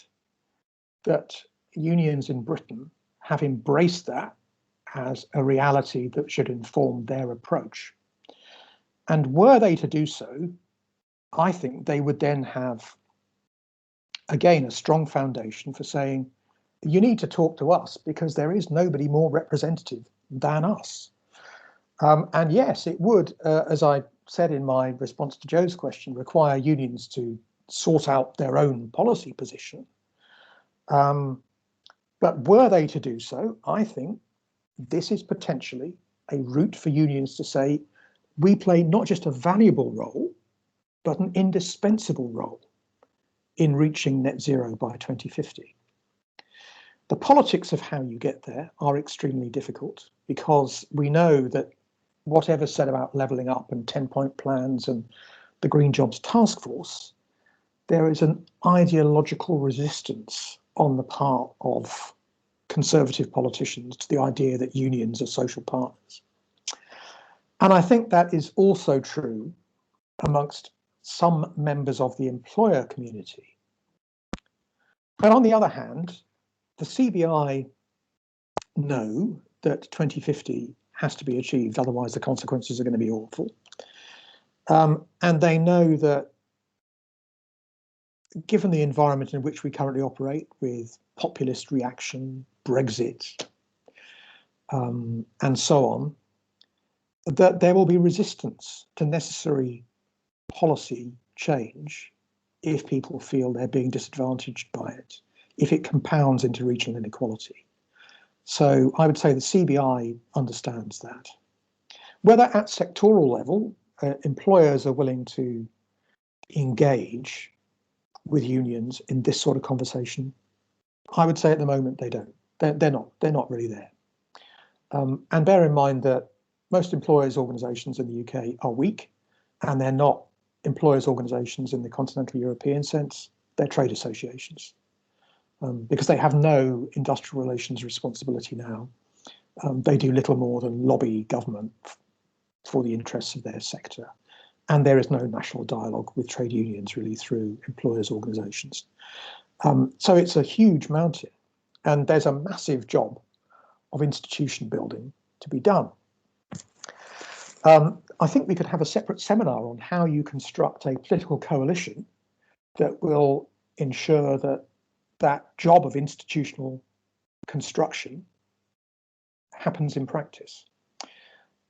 that unions in Britain have embraced that as a reality that should inform their approach. And were they to do so, I think they would then have, again, a strong foundation for saying, you need to talk to us because there is nobody more representative than us. And yes, it would, as I said in my response to Joe's question, require unions to sort out their own policy position. But were they to do so, I think this is potentially a route for unions to say, we play not just a valuable role, but an indispensable role in reaching net zero by 2050. The politics of how you get there are extremely difficult, because we know that whatever said about levelling up and 10-point plans and the Green Jobs Task Force, there is an ideological resistance on the part of conservative politicians to the idea that unions are social partners. And I think that is also true amongst some members of the employer community. But on the other hand, the CBI know that 2050 has to be achieved, otherwise the consequences are going to be awful. And they know that given the environment in which we currently operate, with populist reaction, Brexit, and so on, that there will be resistance to necessary policy change if people feel they're being disadvantaged by it, if it compounds into regional inequality. So I would say the CBI understands that. Whether at sectoral level, employers are willing to engage with unions in this sort of conversation, I would say at the moment they don't. They're not really there. And bear in mind that most employers' organisations in the UK are weak, and they're not employers' organisations in the continental European sense. They're trade associations, because they have no industrial relations responsibility now. They do little more than lobby government for the interests of their sector. And there is no national dialogue with trade unions really through employers' organisations. So it's a huge mountain, and there's a massive job of institution building to be done. I think we could have a separate seminar on how you construct a political coalition that will ensure that that job of institutional construction happens in practice.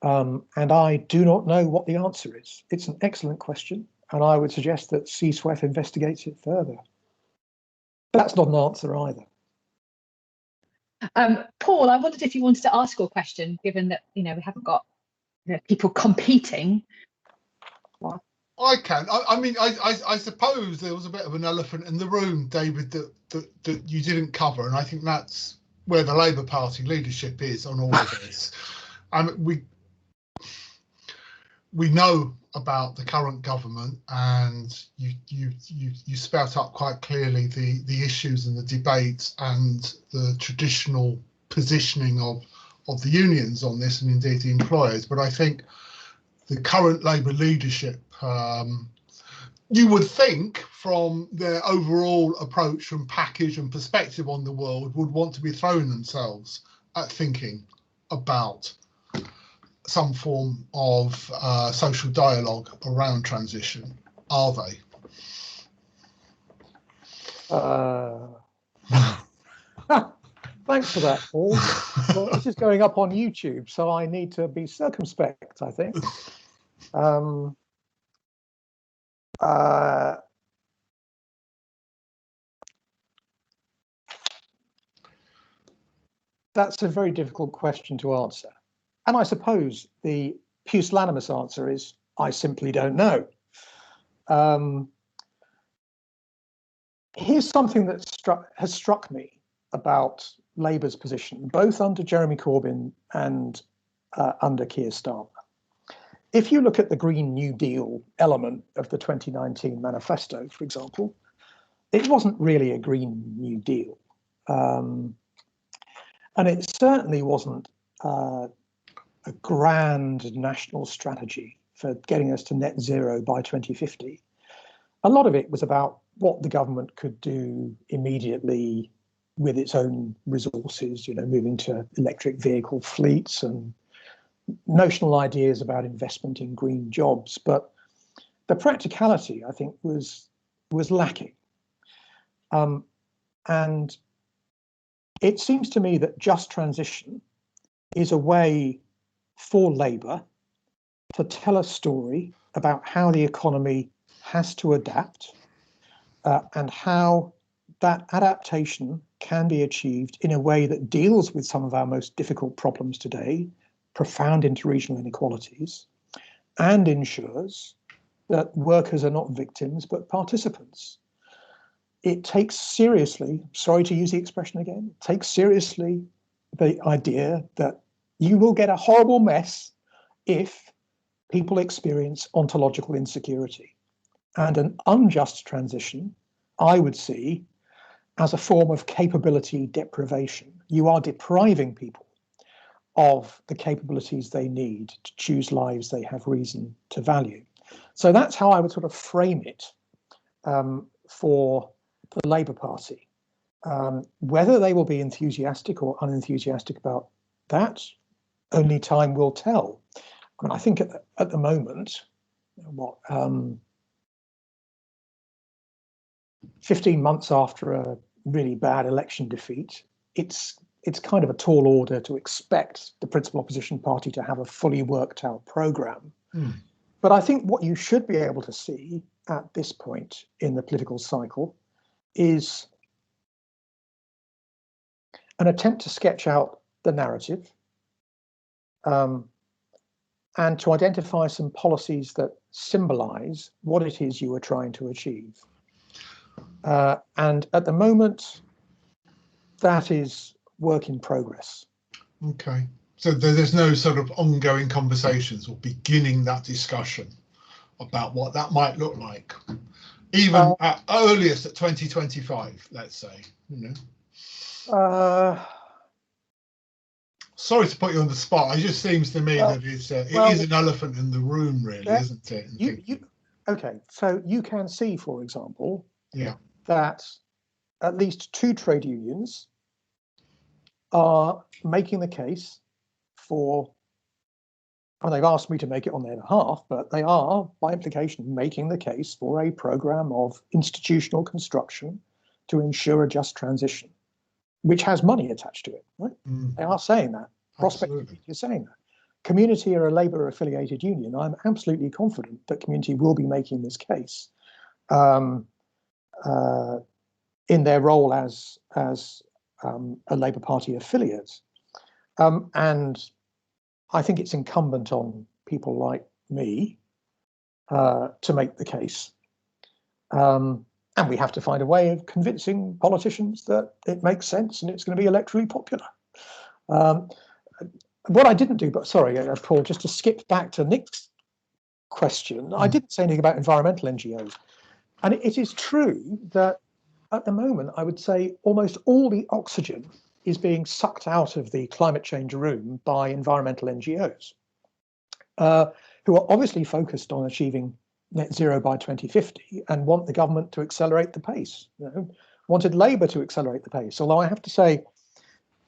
And I do not know what the answer is. It's an excellent question, and I would suggest that CSWEF investigates it further. That's not an answer either. Paul, I wondered if you wanted to ask your question, given that we haven't got people competing. I can. I mean, I suppose there was a bit of an elephant in the room, David, that you didn't cover, and I think that's where the Labour Party leadership is on all of this. We know about the current government, and you spout up quite clearly the issues and the debates and the traditional positioning of the unions on this, and indeed the employers. But I think the current Labour leadership, you would think from their overall approach and package and perspective on the world, would want to be throwing themselves at thinking about some form of social dialogue around transition. Are they? Thanks for that, Paul. Well, this is going up on YouTube, so I need to be circumspect, I think. That's a very difficult question to answer. And I suppose the pusillanimous answer is, I simply don't know. Here's something that has struck me about Labour's position, both under Jeremy Corbyn and under Keir Starmer. If you look at the Green New Deal element of the 2019 manifesto, for example, it wasn't really a Green New Deal. And it certainly wasn't a grand national strategy for getting us to net zero by 2050. A lot of it was about what the government could do immediately with its own resources, moving to electric vehicle fleets and notional ideas about investment in green jobs. But the practicality, I think, was lacking. And it seems to me that just transition is a way for Labour to tell a story about how the economy has to adapt and how that adaptation can be achieved in a way that deals with some of our most difficult problems today, profound interregional inequalities, and ensures that workers are not victims but participants. It takes seriously, sorry to use the expression again, takes seriously the idea that you will get a horrible mess if people experience ontological insecurity. And an unjust transition, I would see as a form of capability deprivation. You are depriving people of the capabilities they need to choose lives they have reason to value. So that's how I would sort of frame it for the Labour Party. Whether they will be enthusiastic or unenthusiastic about that, only time will tell. I mean, I think at the moment, 15 months after a really bad election defeat, it's kind of a tall order to expect the principal opposition party to have a fully worked out programme. But I think what you should be able to see at this point in the political cycle is an attempt to sketch out the narrative and to identify some policies that symbolise what it is you are trying to achieve. And at the moment, that is work in progress. Okay. So there's no sort of ongoing conversations or beginning that discussion about what that might look like, even at earliest at 2025, let's say, Sorry to put you on the spot. It just seems to me that it is an elephant in the room, really, isn't it? Okay, so you can see, for example, that at least 2 trade unions are making the case for, and they've asked me to make it on their behalf, but they are, by implication, making the case for a programme of institutional construction to ensure a just transition, which has money attached to it, right? They are saying that. Prospect is saying that. Community are a Labour affiliated union. I'm absolutely confident that Community will be making this case. in their role as a Labour Party affiliate. And I think it's incumbent on people like me to make the case. And we have to find a way of convincing politicians that it makes sense and it's going to be electorally popular. What I didn't do, but sorry, Paul, just to skip back to Nick's question, I didn't say anything about environmental NGOs. And it is true that at the moment, I would say almost all the oxygen is being sucked out of the climate change room by environmental NGOs, who are obviously focused on achieving net zero by 2050 and want the government to accelerate the pace, wanted Labour to accelerate the pace. Although I have to say,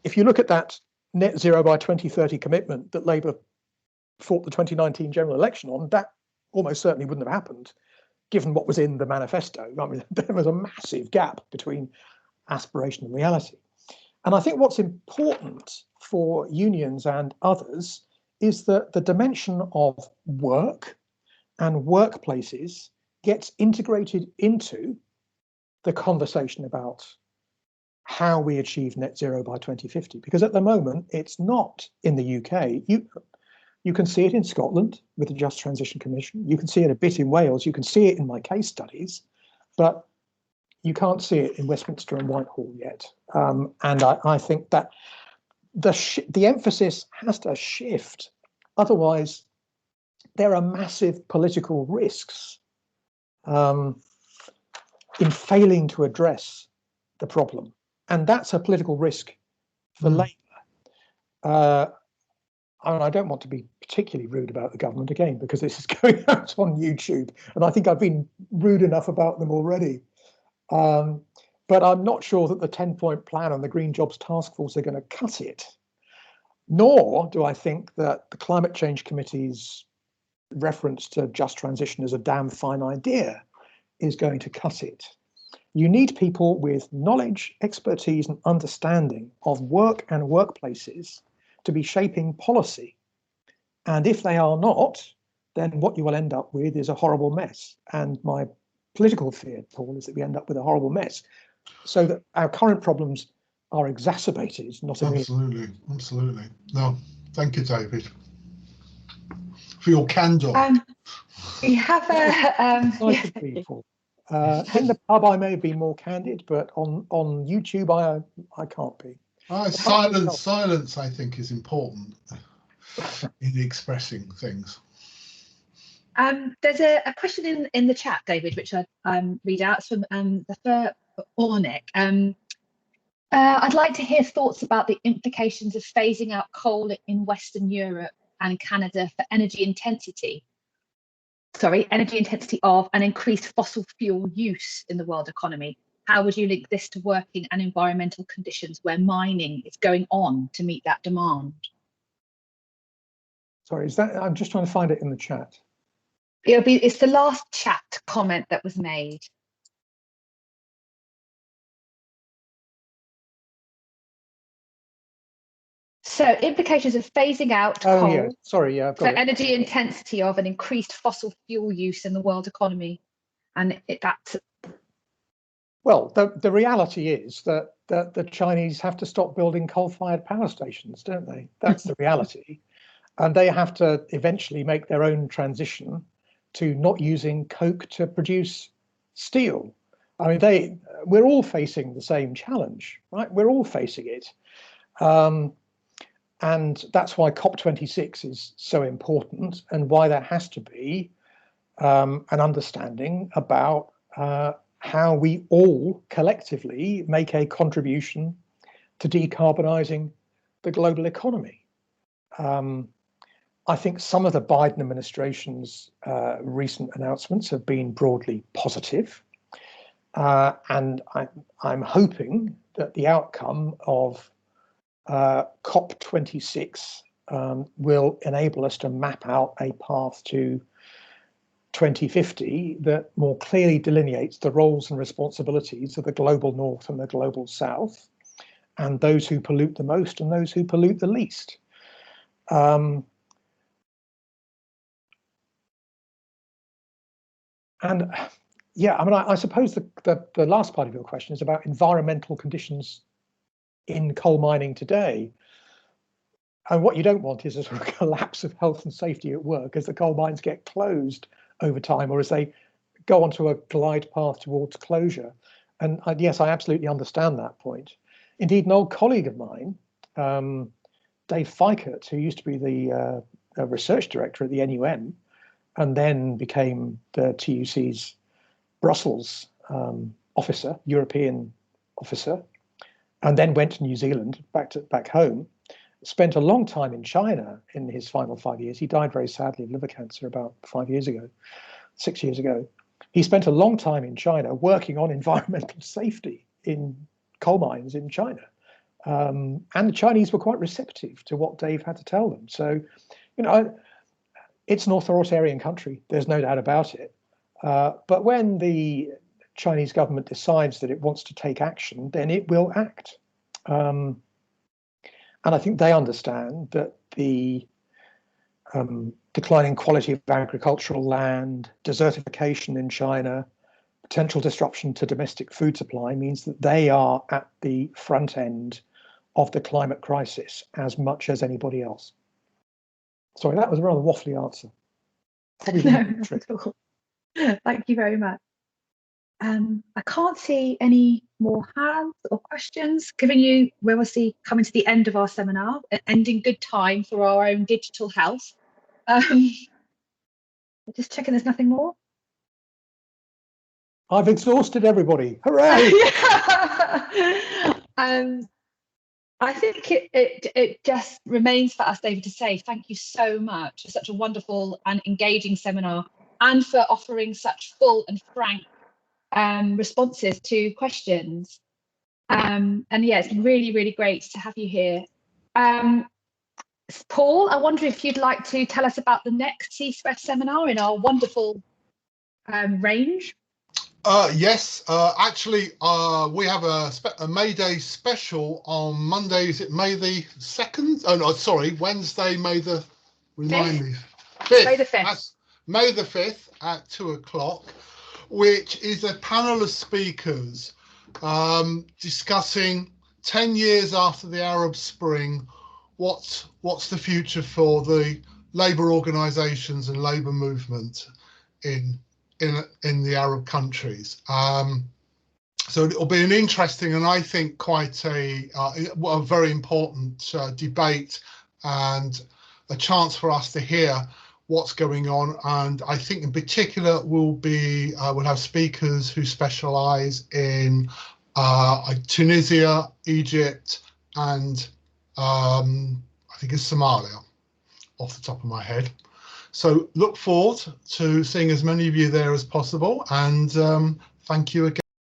if you look at that net zero by 2030 commitment that Labour fought the 2019 general election on, that almost certainly wouldn't have happened, given what was in the manifesto. I mean, there was a massive gap between aspiration and reality. And I think what's important for unions and others is that the dimension of work and workplaces gets integrated into the conversation about how we achieve net zero by 2050. Because at the moment, it's not in the UK. You can see it in Scotland with the Just Transition Commission. You can see it a bit in Wales. You can see it in my case studies, but you can't see it in Westminster and Whitehall yet. And I think that the emphasis has to shift. Otherwise, there are massive political risks in failing to address the problem. And that's a political risk for Labour. I don't want to be particularly rude about the government again, because this is going out on YouTube, and I think I've been rude enough about them already. But I'm not sure that the 10-point plan and the Green Jobs Task Force are going to cut it. Nor do I think that the Climate Change Committee's reference to just transition as a damn fine idea is going to cut it. You need people with knowledge, expertise, and understanding of work and workplaces to be shaping policy. And if they are not, then what you will end up with is a horrible mess. And my political fear, Paul, is that we end up with a horrible mess, so that our current problems are exacerbated, not absolutely. No, thank you, David, for your candor. We have a in the pub I may have been more candid, but on YouTube I can't be. Silence I think is important in expressing things. There's a question in the chat, David, which I read out. It's from the Ornick. I'd like to hear thoughts about the implications of phasing out coal in Western Europe and Canada for energy intensity of an increased fossil fuel use in the world economy. How would you link this to working and environmental conditions where mining is going on to meet that demand? Sorry, I'm just trying to find it in the chat. It's the last chat comment that was made. So implications of phasing out coal for energy intensity of an increased fossil fuel use in the world economy. And that's... Well, the reality is that the Chinese have to stop building coal-fired power stations, don't they? That's the reality. And they have to eventually make their own transition to not using coke to produce steel. I mean, we're all facing the same challenge, right? We're all facing it. And that's why COP26 is so important, and why there has to be an understanding about how we all collectively make a contribution to decarbonising the global economy. I think some of the Biden administration's recent announcements have been broadly positive. And I'm hoping that the outcome of COP26 will enable us to map out a path to 2050 that more clearly delineates the roles and responsibilities of the global north and the global south, and those who pollute the most and those who pollute the least. And Yeah, I mean, I suppose the last part of your question is about environmental conditions in coal mining today. And what you don't want is a sort of collapse of health and safety at work as the coal mines get closed over time, or as they go onto a glide path towards closure. And yes, I absolutely understand that point. Indeed, an old colleague of mine, Dave Fikert, who used to be the research director at the NUM, and then became the TUC's Brussels officer, European officer, and then went to New Zealand, back home, spent a long time in China in his final 5 years. He died very sadly of liver cancer about 6 years ago. He spent a long time in China working on environmental safety in coal mines in China. And the Chinese were quite receptive to what Dave had to tell them. So, it's an authoritarian country, there's no doubt about it. But when the Chinese government decides that it wants to take action, then it will act. And I think they understand that the declining quality of agricultural land, desertification in China, potential disruption to domestic food supply means that they are at the front end of the climate crisis as much as anybody else. Sorry, that was a rather waffly answer. No, thank you very much. I can't see any more hands or questions. We're obviously coming to the end of our seminar, ending good time for our own digital health. Just checking there's nothing more. I've exhausted everybody. Hooray! I think it just remains for us, David, to say thank you so much for such a wonderful and engaging seminar, and for offering such full and frank responses to questions. And yeah, it's really, really great to have you here. Paul, I wonder if you'd like to tell us about the next CSWEF seminar in our wonderful range. Yes, actually, we have a May Day special on Monday. Is it May the 2nd? Oh no, sorry, Wednesday, May the 5th. May the 5th. That's May the 5th at 2 o'clock, which is a panel of speakers discussing 10 years after the Arab Spring, what's the future for the labour organisations and labour movement in the Arab countries. So it'll be an interesting and I think quite a very important debate, and a chance for us to hear what's going on. And I think in particular we'll have speakers who specialise in Tunisia, Egypt, and I think it's Somalia, off the top of my head. So look forward to seeing as many of you there as possible, and thank you again.